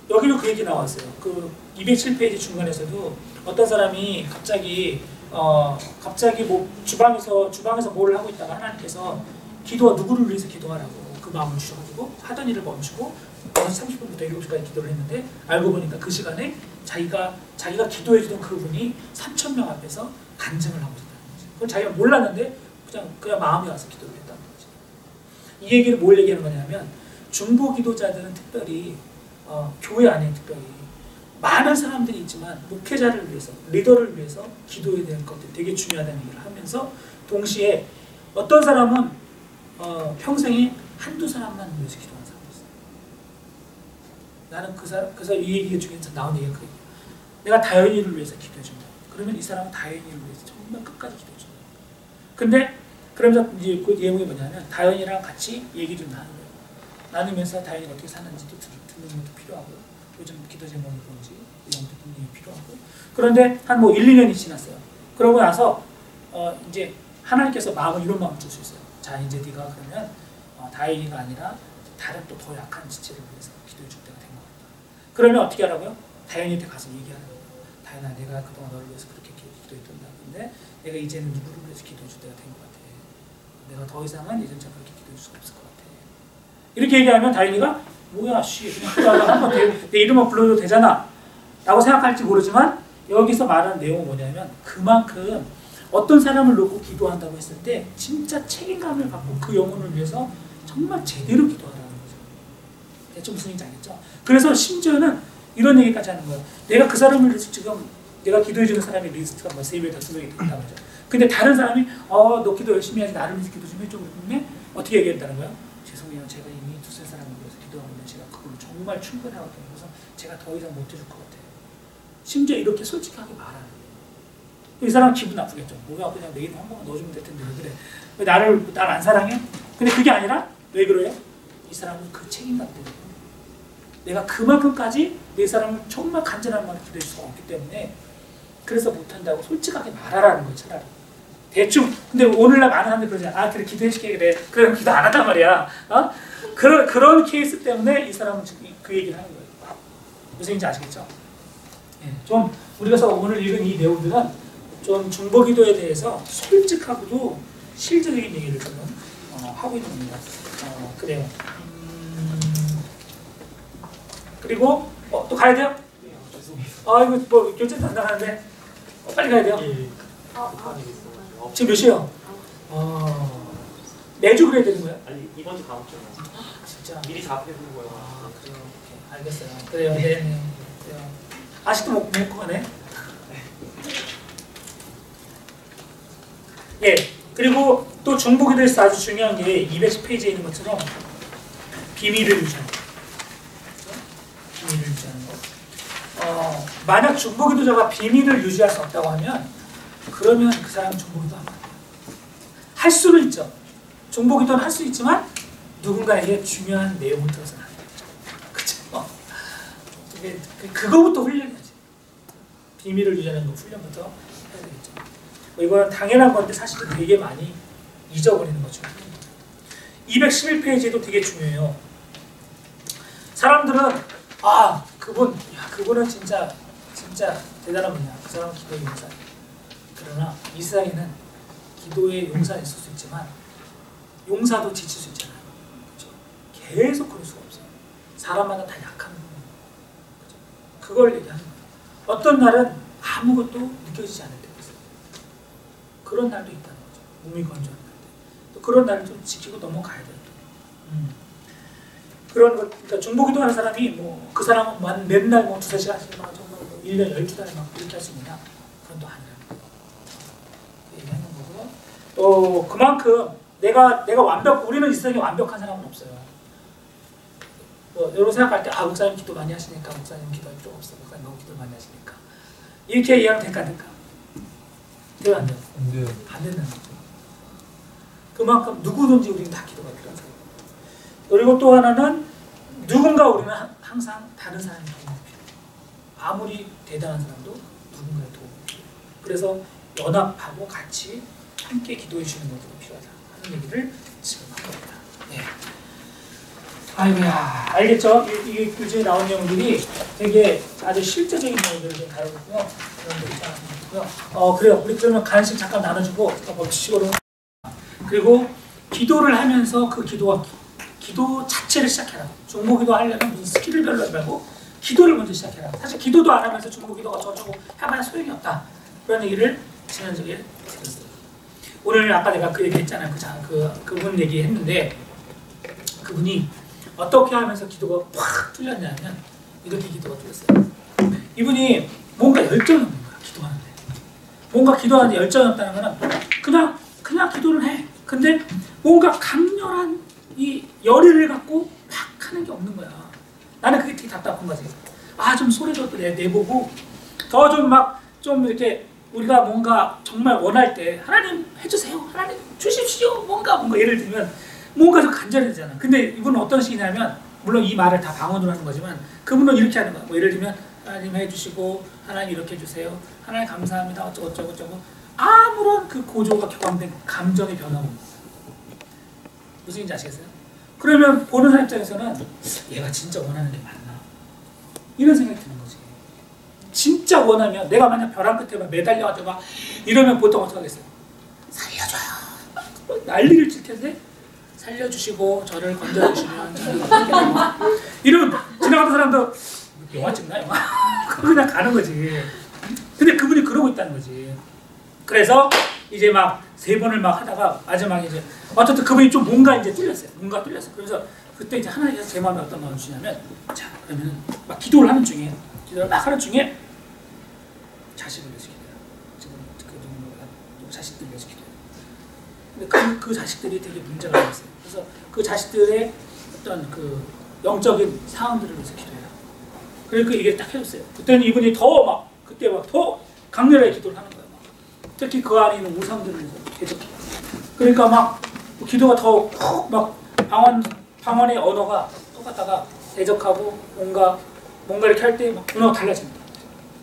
여기도 그 얘기 나왔어요. 207페이지 중간에서도 어떤 사람이 갑자기 뭐 주방에서 뭘 하고 있다가 하나님께서 누구를 위해서 기도하라고 그 마음을 주셔가지고 하던 일을 멈추고 6시 30분부터 7시까지 기도를 했는데 알고 보니까 그 시간에 자기가 기도해주던 그분이 3,000명 앞에서 간증을 하고 있었다는 거죠. 그건 자기가 몰랐는데 그냥 마음이 와서 기도를 했다는 거죠. 이 얘기를 뭘 얘기하는 거냐면 중보 기도자들은 특별히 교회 안에 특별히 많은 사람들이 있지만 목회자를 위해서 리더를 위해서 기도해야 되는 것들이 되게 중요하다는 얘기를 하면서 동시에 어떤 사람은 평생에 한두 사람만 위해서 기도하는 사람이 있어요. 나는 그래서 이 얘기 중에서 나온 얘기가 그거예요. 내가 다현이를 위해서 기도해준다. 그러면 이 사람은 다현이를 위해서 정말 끝까지 기도해준다. 근데 그러면서 이제 그 내용이 뭐냐면 다현이랑 같이 얘기 좀 나누는 거예요. 나누면서 다현이가 어떻게 사는지도 듣는 것도 필요하고 요즘 기도 제목이 뭔지 이런 것도 듣는 게 필요하고 그런데 한 뭐 1, 2년이 지났어요. 그러고 나서 이제 하나님께서 이런 마음을 줄 수 있어요. 자 이제 네가 그러면 다현이가 아니라 다른 또 더 약한 지체를 위해서 기도해 줄 때가 된 것 같다. 그러면 어떻게 하라고요? 다현이한테 가서 얘기하는 거예요. 다현아 내가 그동안 너를 위해서 그렇게 기도했던다. 근데 내가 이제는 누구를 위해서 기도해 줄 때가 된 것 같아. 내가 더 이상은 예전처럼 그렇게 기도해 줄 수 없을 것 같아. 이렇게 얘기하면 다현이가 뭐야 그냥 기도하다 한번 내 이름만 불러도 되잖아 라고 생각할지 모르지만 여기서 말하는 내용은 뭐냐면 그만큼 어떤 사람을 놓고 기도한다고 했을 때 진짜 책임감을 갖고 그 영혼을 위해서 정말 제대로 기도하라는 거죠. 대충 무슨 얘기인지 알겠죠? 그래서 심지어는 이런 얘기까지 하는 거예요. 내가 그 사람을 위해서 지금 내가 기도해주는 사람의 리스트가 뭐 3명, 5명이 된다고 하죠. 근데 다른 사람이 너 기도 열심히 해야지 나를 위해서 기도 좀 해줘 그러면 어떻게 얘기했다는 거예요? 죄송해요. 제가 이미 두세 사람을 위해서 기도하는데 제가 그걸로 정말 충분하거든요. 그래서 제가 더 이상 못 해줄 것 같아요. 심지어 이렇게 솔직하게 말하는 거예요. 이 사람 기분 나쁘겠죠. 뭐야 그냥 내 이름 한 번만 넣어주면 될 텐데 왜 그래. 왜 날 안 사랑해? 근데 그게 아니라 왜 그래요? 이 사람은 그 책임감 때문에 내가 그만큼까지 내 사람을 정말 간절한 마음으로 기도할 수가 없기 때문에 그래서 못한다고 솔직하게 말하라는 거예요. 차라리 대충. 근데 오늘날 많은 사람들이 그러잖아. 그래 기도해줄게 그래. 그럼 기도 안 한단 말이야. 그런 케이스 때문에 이 사람은 지금 그 얘기를 하는 거예요. 무슨 얘기인지 아시겠죠? 예, 좀 우리가 오늘 읽은 이 내용들은 좀 중보기도에 대해서 솔직하고도 실질적인 얘기를 좀 하고 있는 겁니다. 그래요. 그리고 또 가야 돼요? 이거 뭐 교체도 안 나가는데 빨리 가야 돼요? 지금 몇 시에요? 매주 그래야 되는 거예요? 아니 이번 주 다음 주. 진짜 미리 잡혀두는 거예요. 그래요. 오케이. 알겠어요. 그래요. 네. 그래요. 아직도 못 가네. 예. 그리고 또 중보기도에서 아주 중요한 게 210페이지에 있는 것처럼 비밀을 유지하는 거. 비밀을 유지하는 거. 만약 중보기도자가 비밀을 유지할 수 없다고 하면 그러면 그 사람은 중보기도 안 해요. 할 수는 있죠. 중보기도는 할 수 있지만 누군가에게 중요한 내용을 들어서는 안 돼요. 그쵸? 그거부터 훈련해야지. 비밀을 유지하는 거 훈련부터 해야 되겠죠. 이거는 당연한 건데 사실은 되게 많이 잊어버리는 거죠. 211페이지도 되게 중요해요. 사람들은 그분은 진짜 진짜 대단한 분이야. 그 사람은 기도의 용사. 그러나 이 세상에는 기도의 용사는 있을 수 있지만 용사도 지칠 수 있잖아요. 그렇죠? 계속 그럴 수가 없어요. 사람마다 다 약한 부분이에요. 그렇죠? 그걸 얘기하는 거예요. 어떤 날은 아무것도 느껴지지 않을 때가 있어요. 그런 날도 있다는 거죠. 몸이 건조한 날. 또 그런 날을 좀 지키고 넘어가야 돼요. 그런 것, 그러니까 중보기도 하는 사람이 뭐 그 사람은 맨날 뭐 2-3시간씩 막 정말 1년 12달에 막 이렇게 할 수 있느냐? 그건 또 아니라는 거예요. 얘기하는 거고요. 또 그만큼 내가 우리는 이 세상에 완벽한 사람은 없어요. 뭐 여러분 생각할 때 목사님 기도 많이 하시니까 목사님 기도할 필요 없어. 목사님 너무 기도 많이 하시니까 이렇게 이해하면 될까 안 될까? 돼요 안 돼요? 안 된다는 거죠. 그만큼 누구든지 우리는 다 기도가 필요한 사람. 그리고 또 하나는 누군가 우리는 항상 다른 사람의 도움이 필요해요. 아무리 대단한 사람도 누군가의 도움이 필요해요. 그래서 연합하고 같이 함께 기도해 주시는 것도 필요하다 하는 얘기를 지금 한 겁니다. 네. 아이고야, 알겠죠? 이 교재에 나온 내용들이 되게 아주 실제적인 내용들을 좀 다루고요. 그런 거 있지 않았고요. 그래요. 우리 그러면 간식 잠깐 나눠주고 법칙으로 그리고 기도를 하면서 그 기도 자체를 시작해라. 중보기도 하려면 무슨 스킬을 별로 하지 말고 기도를 먼저 시작해라. 사실 기도도 안 하면서 중보기도가 저쩌고 해봐야 소용이 없다. 그런 얘기를 지난주에 드렸어요. 오늘 아까 내가 그 얘기 했잖아요. 그분 얘기했는데 그분이 어떻게 하면서 기도가 확 뚫렸냐면 이렇게 기도가 뚫렸어요. 이분이 뭔가 열정이 없는 거야. 기도하는데. 뭔가 기도하는데 열정이 없다는 거는 그냥 기도를 해. 근데 뭔가 강렬한 이 열의를 갖고 막 하는 게 없는 거야. 나는 그게 되게 답답한 거지. 좀 소리도 내보고 더 좀 이렇게 우리가 뭔가 정말 원할 때 하나님 해주세요. 하나님 주십시오. 뭔가 예를 들면 뭔가 좀 간절해지잖아. 근데 이분은 어떤 식이냐면 물론 이 말을 다 방언으로 하는 거지만 그분은 이렇게 하는 거야. 뭐 예를 들면 하나님 해주시고 하나님 이렇게 해주세요. 하나님 감사합니다. 어쩌고 아무런 그 고조가 격앙된 감정의 변화가 없는 거야. 무슨 얘기인지 아시겠어요? 그러면 보는 사람 입장에서는 얘가 진짜 원하는 게 맞나? 이런 생각이 드는 거지. 진짜 원하면 내가 만약 벼랑 끝에 매달려가지고 막 이러면 보통 어떻게 하겠어요? 살려줘요. 난리를 칠 텐데 살려주시고 저를 건져주시면 이러면 지나가는 사람도 영화 찍나 영화? 그냥 가는 거지. 근데 그분이 그러고 있다는 거지. 그래서 이제 막 3번을 막 하다가 마지막에 이제 어쨌든 그분이 좀 뭔가 이제 뚫렸어요. 그래서 그때 이제 하나님께서 제 마음에 어떤 마음을 주냐면 자 그러면 막 기도를 하는 중에 자식을 위해서 기도해요. 지금 누구 자식들 위해서 기도해요. 근데 그 자식들이 되게 문제가 있어요. 그래서 그 자식들의 어떤 그 영적인 상황들을 위해서 기도해요. 그래서 그 얘기를 딱 해줬어요. 그때는 이분이 더 강렬하게 기도를 하는 거예요. 특히 그 안에 있는 우상들을 위해서 대적해요. 그러니까 막 기도가 더 방언의 언어가 똑같다가 대적하고 뭔가 이렇게 할 때 막 언어가 달라집니다.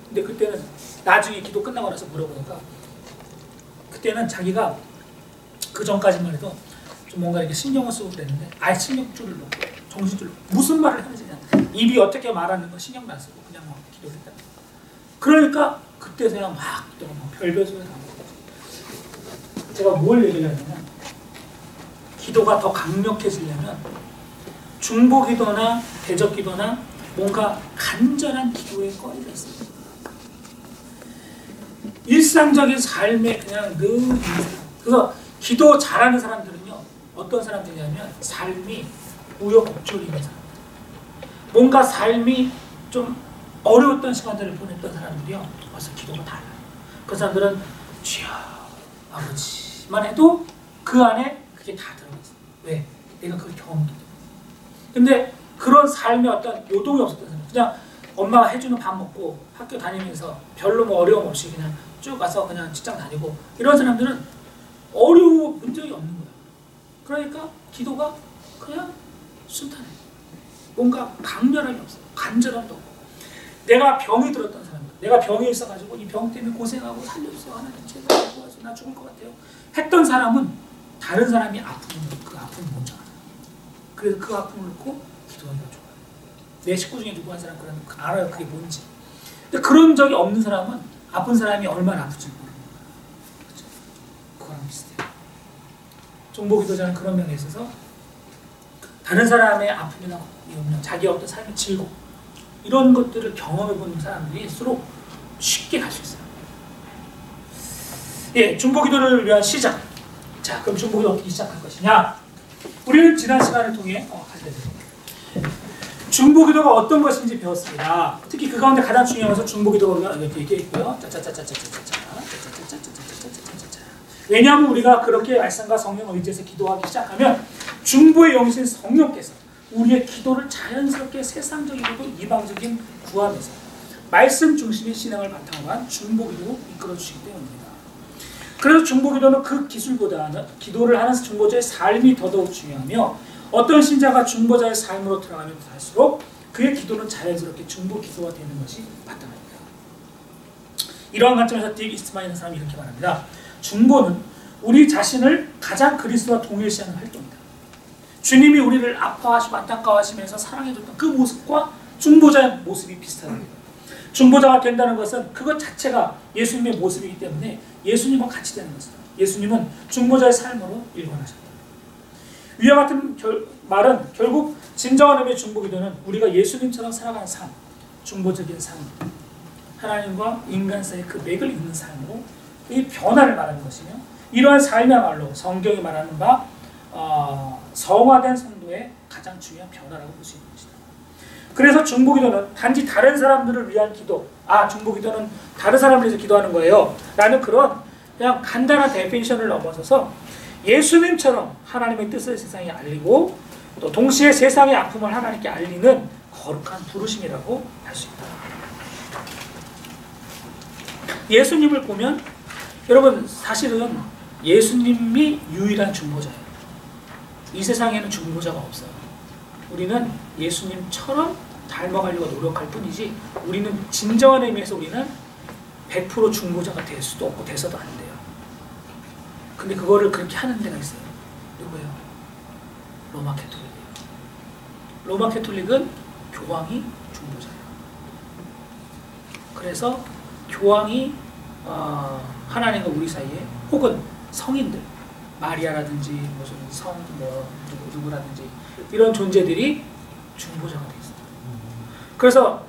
근데 그때는 나중에 기도 끝나고 나서 물어보니까 그때는 자기가 그 전까지만 해도 좀 뭔가 이렇게 신경을 쓰고 그랬는데 아예 신경줄을 놓고 정신줄을 놓고 무슨 말을 하는지 그냥 입이 어떻게 말하는 거 신경도 안 쓰고 그냥 막 기도를 했다. 그러니까 그때서야 막 기도가 막 별별 소리가 나는 거죠. 제가 뭘 얘기를 하냐면 기도가 더 강력해지려면 중보기도나 대적기도나 뭔가 간절한 기도의 거리가 있어요. 일상적인 삶에 그냥 늘 그래서 기도 잘하는 사람들은요 어떤 사람들이냐면 삶이 우여곡절이 있는 사람, 뭔가 삶이 좀 어려웠던 시간들을 보냈던 사람들이요 벌써 기도가 달라요. 그 사람들은 주여 아버지만 해도 그 안에 그게 다 들어가 있어요. 왜? 내가 그걸 경험했기 때문에. 근데 그런 삶에 어떤 요동이 없었던 사람, 그냥 엄마가 해주는 밥 먹고 학교 다니면서 별로 뭐 어려움 없이 그냥 쭉 가서 그냥 직장 다니고 이런 사람들은 어려운 문제가 없는 거예요. 그러니까 기도가 그냥 순탄해. 뭔가 강렬함이 없어요. 간절함도 없고. 내가 병이 들었던 사람들, 내가 병이 있어가지고 이 병 때문에 고생하고 살려주세요 하나님 제발 도와주세요 나 죽을 것 같아요 했던 사람은 다른 사람이 아프면 그 아픔을 먼저 알아요. 그래서 그 아픔을 놓고 기도하기가 좋아요. 내 식구 중에 누구 한 사람 그러면 알아요 그게 뭔지. 근데 그런 적이 없는 사람은 아픈 사람이 얼마나 아픈지 모르는 거예요. 그렇죠? 그거랑 비슷해요. 중보기도자는 그런 면에 있어서 다른 사람의 아픔이나 자기 어떤 삶의 즐거움 이런 것들을 경험해본 사람들일수록 쉽게 갈 수 있어요. 예, 중보기도를 위한 시작. 자, 그럼 중보기도 어떻게 시작할 것이냐? 우리는 지난 시간을 통해 중보기도가 어떤 것인지 배웠습니다. 특히 그 가운데 가장 중요한 것은 중보기도가 이렇게 얘기했고요. 왜냐하면 우리가 그렇게 말씀과 성령을 의지해서 기도하기 시작하면 중보의 영신 성령께서 우리의 기도를 자연스럽게 세상적이고 이방적인 구함에서 말씀 중심의 신앙을 바탕으로 한 중보기도로 이끌어 주시기 때문입니다. 그래서 중보기도는 그 기술보다는 기도를 하는 중보자의 삶이 더더욱 중요하며 어떤 신자가 중보자의 삶으로 들어가면 갈수록 그의 기도는 자연스럽게 중보기도가 되는 것이 바탕입니다. 이러한 관점에서 딕 이스트만이라는 사람이 이렇게 말합니다. 중보는 우리 자신을 가장 그리스도와 동일시하는 활동이다. 주님이 우리를 아파하시고 안타까워하시면서 사랑해줬던 그 모습과 중보자의 모습이 비슷합니다. 중보자가 된다는 것은 그것 자체가 예수님의 모습이기 때문에 예수님과 같이 되는 것이다. 예수님은 중보자의 삶으로 일관하셨다. 위와 같은 말은 결국 진정한 의미의 중보기도는 우리가 예수님처럼 살아가는 삶, 중보적인 삶, 하나님과 인간 사이의 그 맥을 잇는 삶으로 이 변화를 말하는 것이며 이러한 삶이야말로 성경이 말하는 바 성화된 성도의 가장 중요한 변화라고 볼 수 있는 것이다. 그래서 중보기도는 단지 다른 사람들을 위한 기도, 중보기도는 다른 사람을 위해서 기도하는 거예요 라는 그런 그냥 간단한 데피니션을 넘어서서 예수님처럼 하나님의 뜻을 세상에 알리고 또 동시에 세상의 아픔을 하나님께 알리는 거룩한 부르심이라고 할 수 있다. 예수님을 보면 여러분 사실은 예수님이 유일한 중보자예요. 이 세상에는 중보자가 없어요. 우리는 예수님처럼 닮아가려고 노력할 뿐이지 우리는 진정한 의미에서 우리는 100% 중보자가 될 수도 없고 돼서도 안 돼요. 근데 그거를 그렇게 하는 데가 있어요. 누구예요? 로마 캐톨릭이에요. 로마 캐톨릭은 교황이 중보자예요. 그래서 교황이 하나님과 우리 사이에 혹은 성인들 마리아라든지 무슨 누구라든지 이런 존재들이 중보자가 되어 있어요. 그래서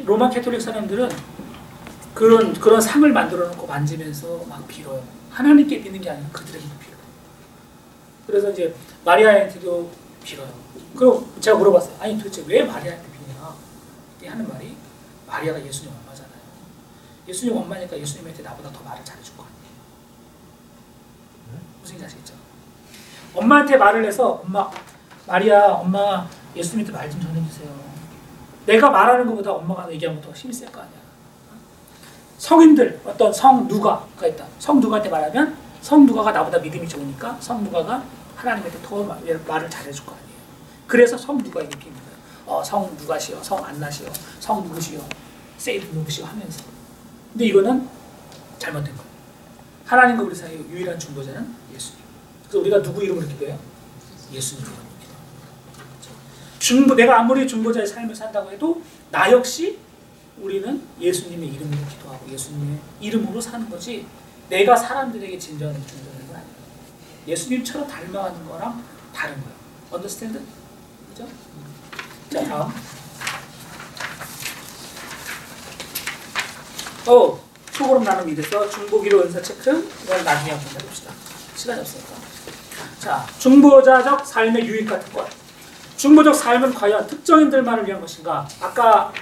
로마 캐톨릭 사람들은 그런 상을 만들어 놓고 만지면서 막 빌어요. 하나님께 비는 게 아니라 그들에게도 빌어요. 그래서 이제 마리아한테도 빌어요. 그럼 제가 물어봤어요. 아니 도대체 왜 마리아한테 비냐? 그때 하는 말이 마리아가 예수님 엄마잖아요. 예수님 엄마니까 예수님한테 나보다 더 말을 잘해줄 거 아니에요. 무슨 얘기인지 아시겠죠? 엄마한테 말을 해서 마리아 엄마 예수님한테 말 좀 전해주세요. 내가 말하는 것보다 엄마가 얘기하면 더 힘이 셀 거 아니야. 성인들 어떤 성누가가 있다. 성누가한테 말하면 성누가가 나보다 믿음이 좋으니까 성누가가 하나님한테 더 말을 잘해줄 거 아니에요. 그래서 성누가에게 빕니다. 성누가시여, 성안나시여, 성누구시여, 세이프 누구시여 하면서. 근데 이거는 잘못된 거예요. 하나님과 우리 사이의 유일한 중보자는 예수님. 그래서 우리가 누구 이름으로 기도해요? 예수님 이름으로 기도해요. 내가 아무리 중보자의 삶을 산다고 해도 나 역시 우리는 예수님의 이름으로 기도하고 예수님의 이름으로 사는 거지 내가 사람들에게 진정한 중보자는 건 아니에요. 예수님처럼 닮아가는 거랑 다른 거예요. Understand? 그죠? 자, 다음. 소그룹 나눔 이래서 중보기도 은사 체크 이걸 나중에 한번 해봅시다. 시간이 없으니까. 자, 중보자적 삶의 유익 같은 것. 중보적 삶은 과연 특정인들만을 위한 것인가? 아까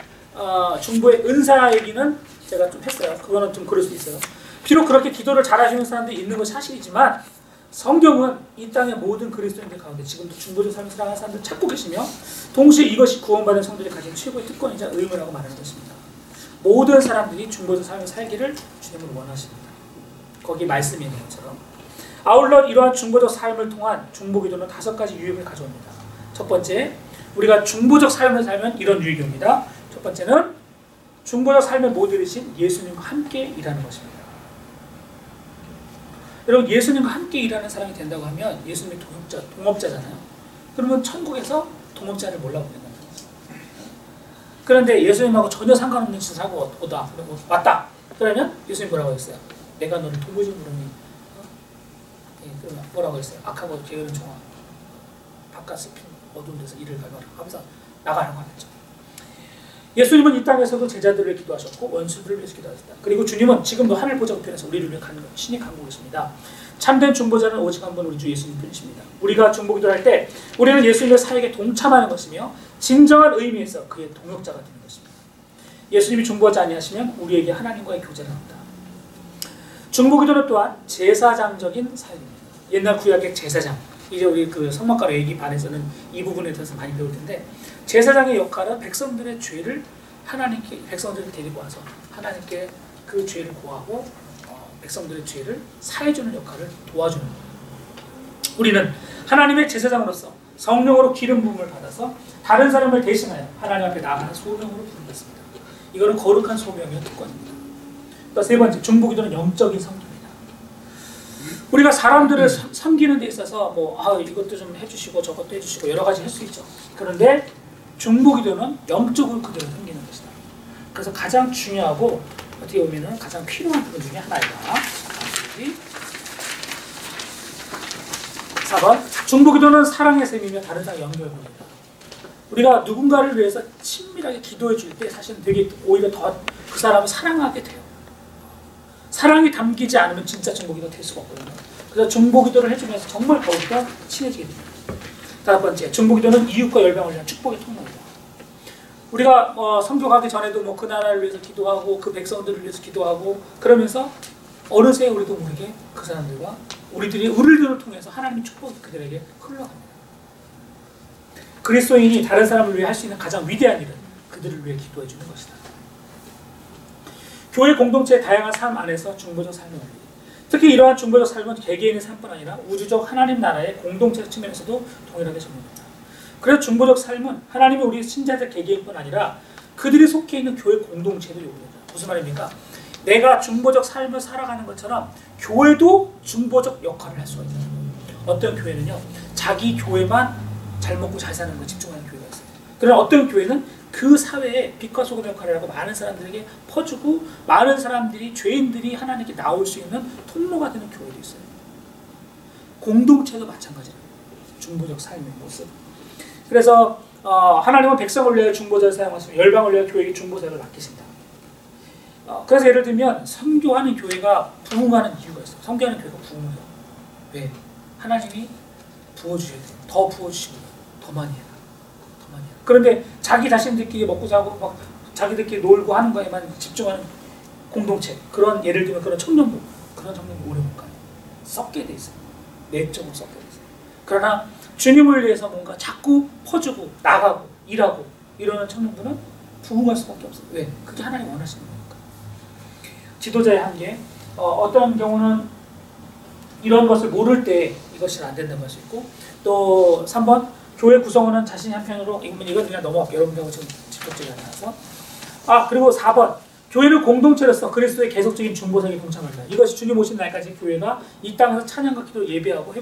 중보의 은사 얘기는 제가 좀 했어요. 그거는 좀 그럴 수 있어요. 비록 그렇게 기도를 잘하시는 사람들이 있는 것이 사실이지만 성경은 이 땅의 모든 그리스도인들 가운데 지금도 중보적 삶을 살아가는 사람들 찾고 계시며 동시에 이것이 구원받은 성도들이 가진 최고의 특권이자 의무라고 말하는 것입니다. 모든 사람들이 중보적 삶을 살기를 주님은 원하십니다. 거기 말씀이 있는 것처럼. 아울러 이러한 중보적 삶을 통한 중보기도는 5가지 유익을 가져옵니다. 첫 번째, 우리가 중보적 삶을 살면 이런 유익이 옵니다. 첫 번째는 중보적 삶의 모델이신 예수님과 함께 일하는 것입니다. 여러분 예수님과 함께 일하는 사람이 된다고 하면 예수님이 동업자잖아요. 그러면 천국에서 동업자를 몰라보게 된다는 거죠. 그런데 예수님하고 전혀 상관없는 짓을 하고 오다. 왔다. 그러면 예수님 뭐라고 했어요? 내가 너를 도무지 모르니. 그러면 뭐라고 했어요? 악하고 게으른 종아. 바깥 습힌 어두운 데서 이를 갈가라 하면서 나가는 거 아니죠. 예수님은 이 땅에서도 제자들을 기도하셨고 원수들을 위해서 기도하셨다. 그리고 주님은 지금도 하늘 보좌 우편에서 우리를 위해 신이 간구를 했습니다. 참된 중보자는 오직 한 분 우리 주 예수님 뿐이십니다. 우리가 중보 기도할 때 우리는 예수님의 사역에 동참하는 것이며 진정한 의미에서 그의 동역자가 되는 것입니다. 예수님이 중보하지 아니하시면 우리에게 하나님과의 교제는 없다. 중보 기도는 또한 제사장적인 사역입니다. 옛날 구약의 제사장, 이제 우리 그 성막가루 얘기 반에서는 이 부분에 대해서 많이 배울 텐데, 제사장의 역할은 백성들의 죄를 하나님께, 백성들을 데리고 와서 하나님께 그 죄를 고하고 백성들의 죄를 사해주는 역할을 도와주는 거예요. 우리는 하나님의 제사장으로서 성령으로 기름 부음을 받아서 다른 사람을 대신하여 하나님 앞에 나아가는 소명으로 부르겠습니다. 이거는 거룩한 소명의 특권입니다. 또 세 번째, 중보기도는 영적인 섬깁니다. 우리가 사람들을 섬기는 데 있어서 이것도 좀 해주시고 저것도 해주시고 여러 가지 할 수 있죠. 그런데 중보기도는 영적으로 그들을 섬기는 것이다. 그래서 가장 중요하고 어떻게 보면 가장 필요한 부분 중에 하나이다. 4번, 중보기도는 사랑의 셈이며 다른 사람 연결고리다. 우리가 누군가를 위해서 친밀하게 기도해 줄 때 사실은 되게 오히려 더 그 사람을 사랑하게 돼요. 사랑이 담기지 않으면 진짜 중보기도 될 수가 없거든요. 그래서 중보기도를 해주면서 정말 더욱더 친해지게 됩니다. 다섯 번째, 중보기도는 이웃과 열방을 위한 축복의 통로입니다. 우리가 선교 가기 전에도 그 나라를 위해서 기도하고 그 백성들을 위해서 기도하고 그러면서 어느새 우리도 모르게 그 사람들과 우리들을 통해서 하나님의 축복이 그들에게 흘러갑니다. 그리스도인이 다른 사람을 위해 할 수 있는 가장 위대한 일은 그들을 위해 기도해 주는 것이다. 교회 공동체의 다양한 삶 안에서 중보적 삶을 올리기. 특히 이러한 중보적 삶은 개개인의 삶뿐 아니라 우주적 하나님 나라의 공동체 측면에서도 동일하게 적용됩니다. 그래서 중보적 삶은 하나님이 우리 신자들 개개인뿐 아니라 그들이 속해 있는 교회 공동체도 요구합니다. 무슨 말입니까? 내가 중보적 삶을 살아가는 것처럼 교회도 중보적 역할을 할 수가 있어요. 어떤 교회는요, 자기 교회만 잘 먹고 잘 사는 거 집중하는 교회가 있어요. 그러나 어떤 교회는 그 사회에 빛과 소금 역할을 하고 많은 사람들에게 퍼주고 많은 사람들이, 죄인들이 하나님께 나올 수 있는 통로가 되는 교회도 있어요. 공동체도 마찬가지예요. 중보적 삶의 모습. 그래서 하나님은 백성을 위하여 중보자를 사용하시며 열방을 위하여 교회에게 중보자를 맡기신다. 그래서 예를 들면 선교하는 교회가 부흥하는 이유가 있어요. 선교하는 교회가 부흥해요. 왜? 하나님이 부어주셔야 돼요. 더 부어주시고 더 많이 해라. 더 많이 해라. 그런데 자기 자신들끼리 먹고 자고 막 자기들끼리 놀고 하는 거에만 집중하는 공동체, 그런 예를 들면 그런 청년부, 그런 청년부 오래 못 가요. 썩게 돼 있어요. 내적으로 썩게 돼 있어요. 그러나 주님을 위해서 뭔가 자꾸 퍼주고 나가고 일하고 이러는 청년부는 부흥할 수밖에 없어요. 왜? 그게 하나님 원하시는 거니까. 지도자의 한계. 어떤 경우는 이런 것을 모를 때 이것이 안 된다고 할 수 있고, 또 3번, 교회 구성원은 자신이 한편으로, 이건 그냥 넘어갈게요. 여러분들하고 지금 직접적이 아니라서. 그리고 4번, 교회는 공동체로서 그리스도의 계속적인 중보성에 동참한다. 이것이 주님 오신 날까지 교회가 이 땅에서 찬양과 기도 예배하고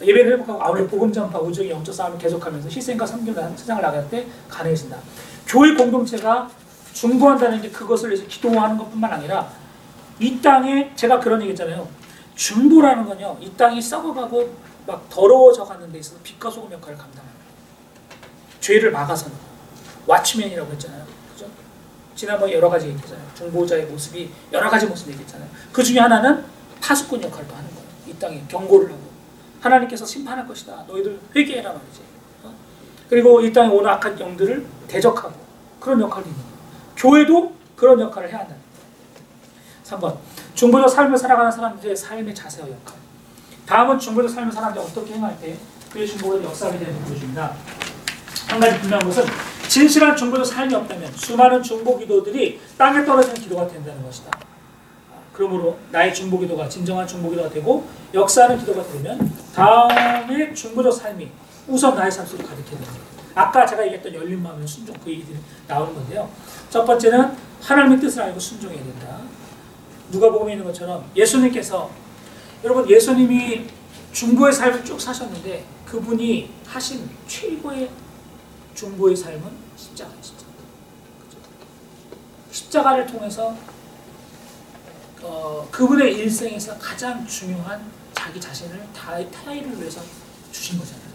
예배를 회복하고 아울러 복음 전파, 우주의 영적 싸움을 계속하면서 희생과 섬김과 세상을 나갈 때 가능해진다. 교회 공동체가 중보한다는 게 그것을 위해서 기도하는 것뿐만 아니라 이 땅에, 제가 그런 얘기 했잖아요. 중보라는 건요, 이 땅이 썩어가고 막 더러워져 가는 데 있어서 빛과 소금 역할을 감당합니다. 죄를 막아서는 왓츠맨이라고 했잖아요. 그죠? 지난번에 여러 가지 얘기했잖아요. 중보자의 모습이 여러 가지 모습 얘기했잖아요. 그 중에 하나는 파수꾼 역할도 하는 거예요. 이 땅에 경고를 하고 하나님께서 심판할 것이다. 너희들 회개해라 말이지. 그리고 이 땅에 오는 악한 영들을 대적하고 그런 역할도 있는 거예요. 교회도 그런 역할을 해야 한다. 3번, 중보적 삶을 살아가는 사람들의 삶의 자세와 역할. 다음은 중보적 삶을 사람들이 어떻게 행할 때 그의 중보의 역사에 대해서 보여줍니다. 한 가지 분명한 것은 진실한 중보적 삶이 없다면 수많은 중보기도들이 땅에 떨어지는 기도가 된다는 것이다. 그러므로 나의 중보기도가 진정한 중보기도가 되고 역사하는 기도가 되면 다음에 중보적 삶이 우선 나의 삶 속에 가득해야 됩니다. 아까 제가 얘기했던 열린 마음의 순종, 그 얘기들이 나오는 건데요. 첫 번째는 하나님의 뜻을 알고 순종해야 된다. 누가복음에 있는 것처럼 예수님께서, 여러분, 예수님이 중보의 삶을 쭉 사셨는데 그분이 하신 최고의 중보의 삶은 십자가예요. 십자가를 통해서 그분의 일생에서 가장 중요한 자기 자신을 타인을 위해서 주신 거잖아요.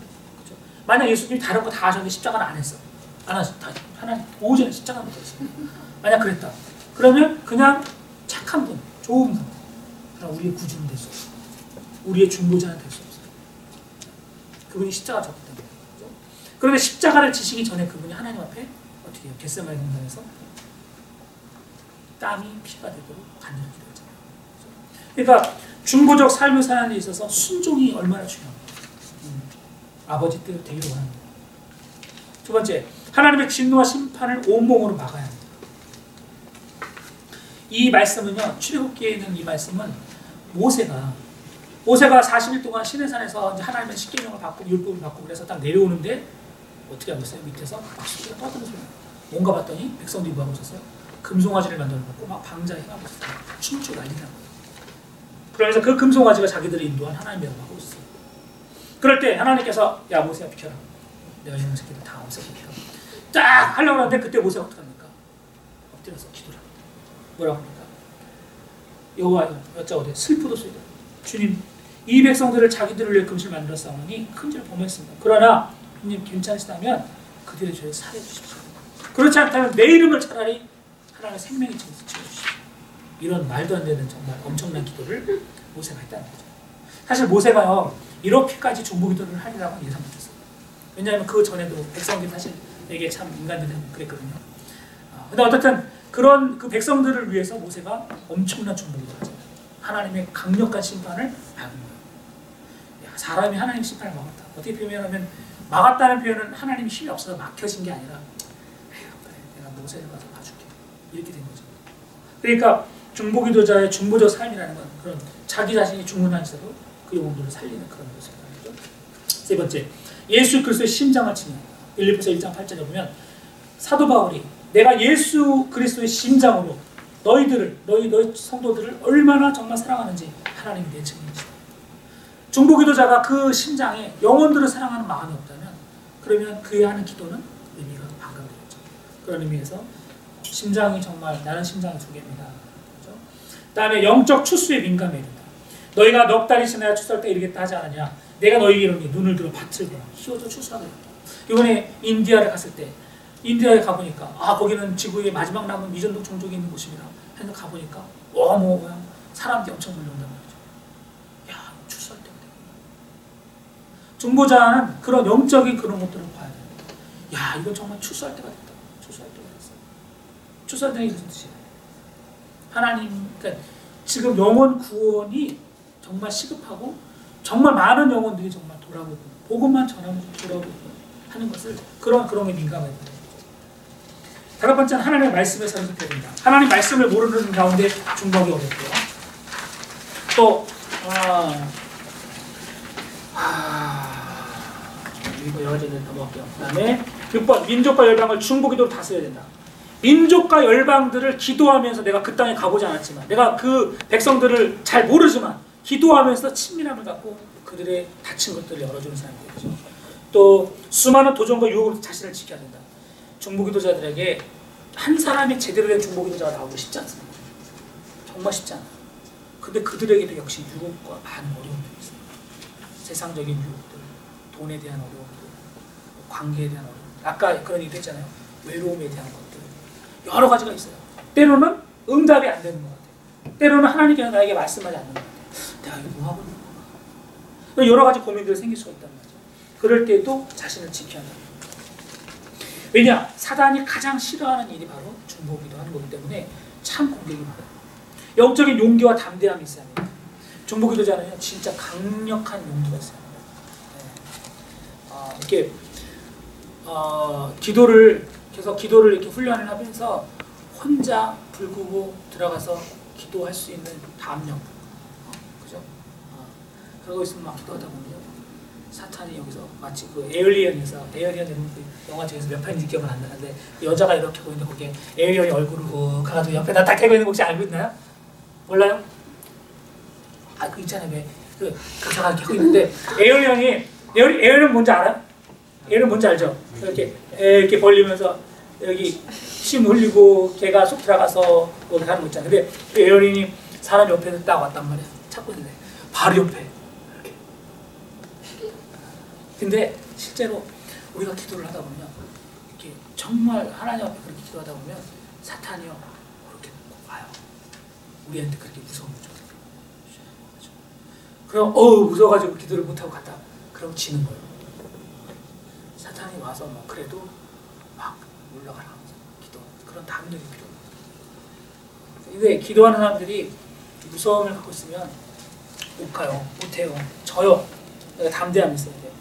그죠? 만약 예수님이 다른 거 다 하셨는데 십자가는 안 했어. 안 하셨, 하나님 오전에 십자가는 못 했어. 만약 그랬다. 그러면 그냥 착한 분, 좋은 분, 그냥 우리의 구주는 될 수 없어. 우리의 중보자는 될 수 없어. 그분이 십자가 졌기 때문에. 그죠? 그런데 십자가를 지시기 전에 그분이 하나님 앞에 어떻게 해요? 겟세마네 동산에서 땀이 피가 되도록 간절히 기도했잖아요. 그러니까 중보적 삶을 사는 데 있어서 순종이 얼마나 중요합니까? 아버지 뜻 되기를 원합니다. 두 번째, 하나님의 진노와 심판을 온몸으로 막아야 합니다. 이 말씀은요, 출애굽기에 있는 이 말씀은 모세가 40일 동안 시내산에서 이제 하나님의 십계명을 받고 율법을 받고 그래서 딱 내려오는데 어떻게 하겠어요? 밑에서 막 수기가 떠드는 소리. 뭔가 봤더니 백성들이 뭐 하고 있었어요? 금송아지를 만들어 놓고 막 방자 행하고 있었어요. 춤추고 난리나 거예요. 그러면서 그 금송아지가 자기들이 인도한 하나님이라고 하고 있어요. 그럴 때 하나님께서 야 모세야 비켜라. 내가 이런 새끼들 다 없애볼게요. 딱 하려고 하는데 그때 모세가 어떡합니까? 엎드려서 기도를 합니다. 뭐라고 합니까? 여호와여 여짜오되 슬프도소이다. 주님 이 백성들을 자기들을 위해 금실 만들었사오니 큰죄를 범했습니다. 그러나 주님 괜찮으시다면 그들의 죄를 사해 주십시오. 그렇지 않다면 내 이름을 차라리 하나님의 생명의 증에서 지어주십시오. 이런 말도 안 되는 정말 엄청난 기도를 모세가 했다는 거죠. 사실 모세가요 이렇게까지 중보기도를 하리라고 예상 못했어요. 왜냐하면 그 전에도 백성들이 사실 되게 참 인간들은 그랬거든요. 근데 어쨌든 그런 그 백성들을 위해서 모세가 엄청난 중보기도를 하잖아요. 하나님의 강력한 심판을 막은 거예요. 야, 사람이 하나님 심판을 막았다. 어떻게 표현하면 막았다는 표현은 하나님이 힘이 없어서 막혀진 게 아니라 그래, 내가 모세를 가서 봐줄게. 이렇게 된 거죠. 그러니까 중보기도자의 중보적 삶이라는 건 그런 자기 자신이 중문하면서도 그 영혼들을 살리는 그런 모습이라는 거죠. 세 번째, 예수 그리스도의 심장을 치는 빌립보서 1장 8절에 보면 사도 바울이 내가 예수 그리스도의 심장으로 너희 성도들을 얼마나 정말 사랑하는지 하나님이 내 증인이시다. 중보기도자가 그 심장에 영혼들을 사랑하는 마음이 없다면 그러면 그의 하는 기도는 의미가 반감되겠죠. 그런 의미에서 심장이 정말 나는 심장이 두 개입니다. 그렇죠? 다음에 영적 추수에 민감해야 된다. 너희가 넉 달이 지나야 추수할 때 이르겠다 하지 않았냐. 내가 너희에게 이르노니 눈을 들어 밭을 보라. 키워서 추수하겠다. 이번에 인디아를 갔을 때 인디아에 가보니까 거기는 지구의 마지막 남은 미전독 종족이 있는 곳이라 해서 가보니까 뭐야 사람들이 엄청 몰려온단 말이죠. 야 추수할 때가 되구나. 중보자는 그런 영적인 그런 것들을 봐야 돼요. 야 이건 정말 추수할 때가 됐다. 추수할 때가 됐어. 추수할 때가 무슨 뜻이에요? 하나님 그러니까 지금 영혼 구원이 정말 시급하고 정말 많은 영혼들이 정말 돌아오고 복음만 전하면서 돌아오고 하는 것을 그런 게 민감해야 돼요. 다섯 번째는 하나님의 말씀에 선택해야 된다. 하나님 말씀을 모르는 가운데 중보하기 어렵고요. 또 이거 여러 가지를 넘어갈게요. 그 다음에 6번 민족과 열방을 중보기도로 다스려야 된다. 민족과 열방들을 기도하면서 내가 그 땅에 가보지 않았지만 내가 그 백성들을 잘 모르지만 기도하면서 친밀함을 갖고 그들의 다친 것들을 열어주는 사람이 되죠. 또 수많은 도전과 유혹으로 자신을 지켜야 된다. 중보기도자들에게 한 사람이 제대로 된 중보기도자가 나오기 쉽지 않습니다. 정말 쉽지 않아요. 근데 그들에게도 역시 유혹과 많은 어려움들이 있어요. 세상적인 유혹들, 돈에 대한 어려움들, 관계에 대한 어려움들, 아까 그런 얘기도 했잖아요. 외로움에 대한 것들 여러 가지가 있어요. 때로는 응답이 안 되는 것 같아요. 때로는 하나님께서 나에게 말씀하지 않는 것 같아요. 내가 이거 뭐 하고 있는 건가? 여러 가지 고민들이 생길 수가 있단 말이죠. 그럴 때도 자신을 지켜야 합니다. 왜냐? 사단이 가장 싫어하는 일이 바로 중보기도 하는 거기 때문에 참 공격이 많아요. 영적인 용기와 담대함이 있어야 합니다. 중보기도자는요 진짜 강력한 용기가 있어야 합니다. 이렇게 기도를 이렇게 훈련을 하면서 혼자 불 끄고 들어가서 기도할 수 있는 담력, 그죠? 그러고 있으면 막 기도하다 보면 사탄이 여기서 마치 그 에일리언에서 그 영화 중에서 몇 편인지 기억은 안 나는데 여자가 이렇게 보이는데 거기에 에일리언이 얼굴을 훅 가가지고 옆에다 딱 대고 있는 거 혹시 알고 있나요? 몰라요? 그 있잖아요. 그 여자가 이렇게 하고 있는데 에일리언 뭔지 알아요? 에일리언 뭔지 알죠? 이렇게 벌리면서 여기 침 흘리고 걔가 쏙 들어가서 거기 가는 거 있잖아. 근데 그 에어린이 사람 옆에서 딱 왔단 말이야. 찾고 있는데 바로 옆에 이렇게. 근데 실제로 우리가 기도를 하다 보면 이렇게 정말 하나님 앞에 그렇게 기도하다 보면 사탄이요 그렇게 와요. 우리한테 그렇게 무서운 거죠. 그럼 무서워가지고 기도를 못하고 갔다. 그럼 지는 거예요. 사탄이 와서 막 그래도 막 올라가라. 기도 그런 담력이 필요해요. 근데 기도하는 사람들이 무서움을 갖고 있으면 못 가요. 못해요. 져요. 담대함이 있어야 돼요.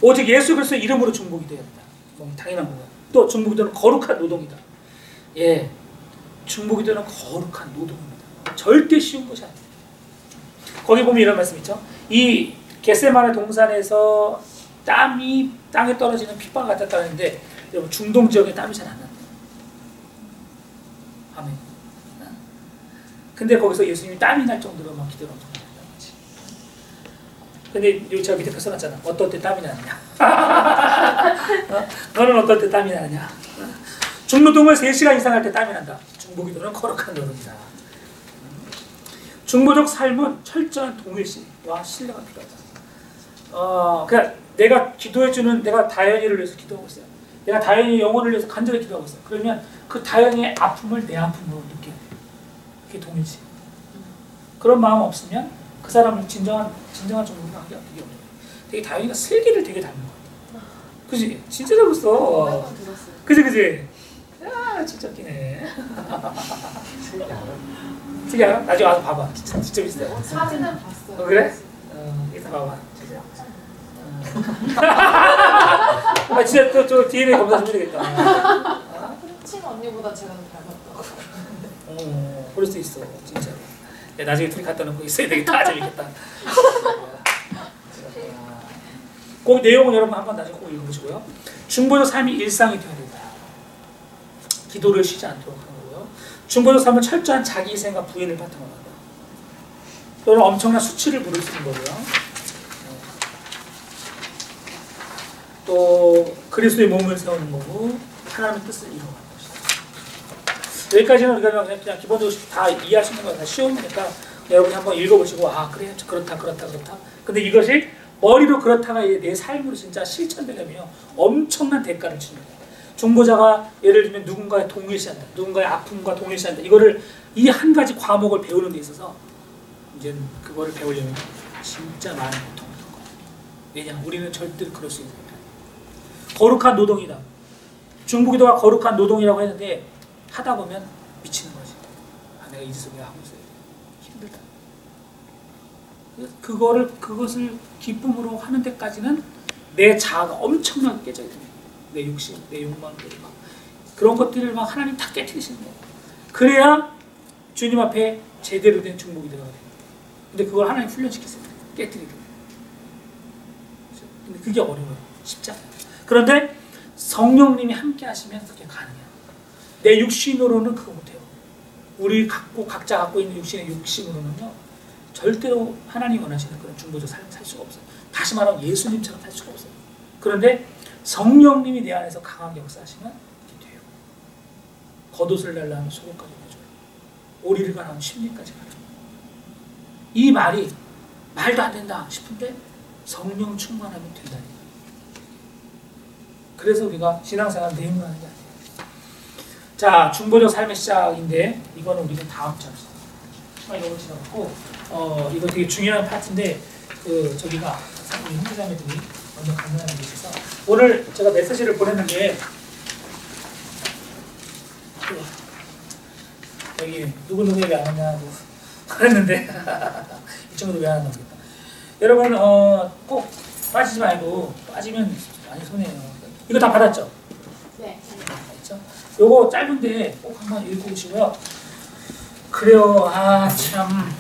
오직 예수 그리스도의 이름으로 중보기 돼야 된다. 뭐 당연한 거고요. 또 중보기도는 거룩한 노동이다. 예, 중보기도는 거룩한 노동입니다. 절대 쉬운 것이 아니에요. 거기 보면 이런 말씀 있죠. 이 겟세마네 동산에서 땀이 땅에 떨어지는 핏방 같았다는데 여러분 중동 지역에 땀이 잘 안 난대요. 아멘. 근데 거기서 예수님이 땀이 날 정도로 막 기도를 엄청 많이 했다는 거지. 근데 여기 제가 밑에 표 써놨잖아. 어떨 때 땀이 나느냐. 너는 어떨 때 땀이 나느냐. 중노동을 3시간 이상 할 때 땀이 난다. 중보기도는 거룩한 노동이다. 중보적 삶은 철저한 동일시와 신뢰가 필요하다. 그냥 내가 기도해주는 내가 다현이를 위해서 기도하고 있어요. 내가 다현이 영혼을 위해서 간절히 기도하고 있어요. 그러면 그 다현이의 아픔을 내 아픔으로 느껴야 돼요. 그게 동일시. 그런 마음 없으면 그 사람을 진정한 중보기도 하기가 되게 어려워요. 되게 다현이가 슬기를 되게 닮은 것 같아요. 그지? 진짜 닮았어. 그지? 야, 진짜 웃기네. 슬기 알아? 나중에 와서 봐봐. 진짜 비슷해. 사진은 봤어요. 그래? 이따 봐봐. 진짜 또 DNA 검사 좀 해야겠다. 친 언니보다 제가 더 닮았다고. 그럴 수 있어. 진짜로. 야, 나중에 둘이 갖다 놓고 있어야 되겠다. 재밌겠다. 그 내용은 여러분 한번 나중에 꼭 읽어보시고요. 중보적 삶이 일상이 되어야 된다. 기도를 쉬지 않도록 하는 거고요. 중보적 삶은 철저한 자기희생과 부인을 바탕으로 한다. 또는 엄청난 수치를 부를 수 있는 거고요. 또 그리스도의 몸을 세우는 거고 하나님의 뜻을 이루어가는 것이다. 여기까지는 우리가 그냥 기본적으로 다 이해할 수 있는 거 다 쉬우니까 여러분이 한번 읽어보시고 그래 그렇다. 근데 이것이 머리로 그렇다가 내 삶으로 진짜 실천되려면 엄청난 대가를 치는 거예요. 중보자가 예를 들면 누군가의 동일시한다. 누군가의 아픔과 동일시한다. 이거를 이 한 가지 과목을 배우는 데 있어서 이제 그거를 배우려면 진짜 많은 고통을 겪을 거예요. 왜냐? 우리는 절대로 그럴 수 있는 거예요. 거룩한 노동이다. 중보기도가 거룩한 노동이라고 했는데 하다 보면 미치는 거지. 내가 이 짓을 왜 하고 있어야 돼? 힘들다. 그것을 기쁨으로 하는 데까지는 내 자아가 엄청나게 깨져야 됩니다. 내 욕심, 내 욕망들 막 그런 것들을 막 하나님 다 깨트리시는 거예요. 그래야 주님 앞에 제대로 된 중보기도가 돼요. 근데 그걸 하나님 훈련시켰어요. 깨트리게. 근데 그게 어려워요. 쉽지 않아요. 그런데 성령님이 함께 하시면 그게 가능해요. 내 육신으로는 그거 못해요. 우리 각자 갖고 있는 육신의 욕심으로는요 절대로 하나님 원하시는 그런 중보적 삶을 살 수가 없어요. 다시 말하면 예수님처럼 살 수가 없어요. 그런데 성령님이 내 안에서 강하게 역사하시면 이게 돼요. 겉옷을 달라 하면 속옷까지 내줘요. 오리를 가라 하면 심리까지 가요. 이 말이 말도 안 된다 싶은데 성령 충만하면 된다니까. 그래서 우리가 신앙생활 내용을 하는 게 아니에요. 자, 중보적 삶의 시작인데 이거는 우리가 다음 주에 이거 지나갔고 이거 되게 중요한 파트인데 저기가 우리 형제자매들이 먼저 강연하는 게 있어서 오늘 제가 메시지를 보내는 게 여기 누구 얘기 안 하냐고 그랬는데 이 친구도 왜 안 하나 모르겠다. 여러분 꼭 빠지지 말고 빠지면 많이 손해요. 이거 다 받았죠? 네. 받았죠? 요거 짧은데 꼭 한번 읽어보시고요. 그래요. 참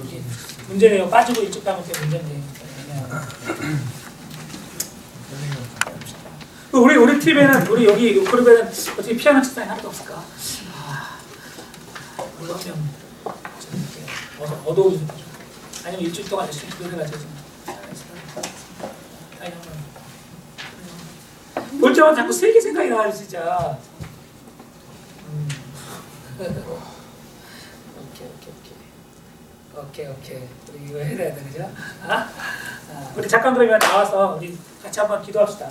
이게 문제네요. 빠지고 일찍 가면 또 문제인데. 우리 팀에는 우리 여기 그룹에는 어떻게 피아노 치사이 하나도 없을까? 누가 한 명 어두워지는 거죠. 아니면 일주일 동안 열심히 노래가지고 볼 때마다 자꾸 세계 생각이 나요 진짜. 오케이. 우리 이거 해야 돼, 그죠? 우리 잠깐 그러면 나와서 우리 같이 한번 기도합시다.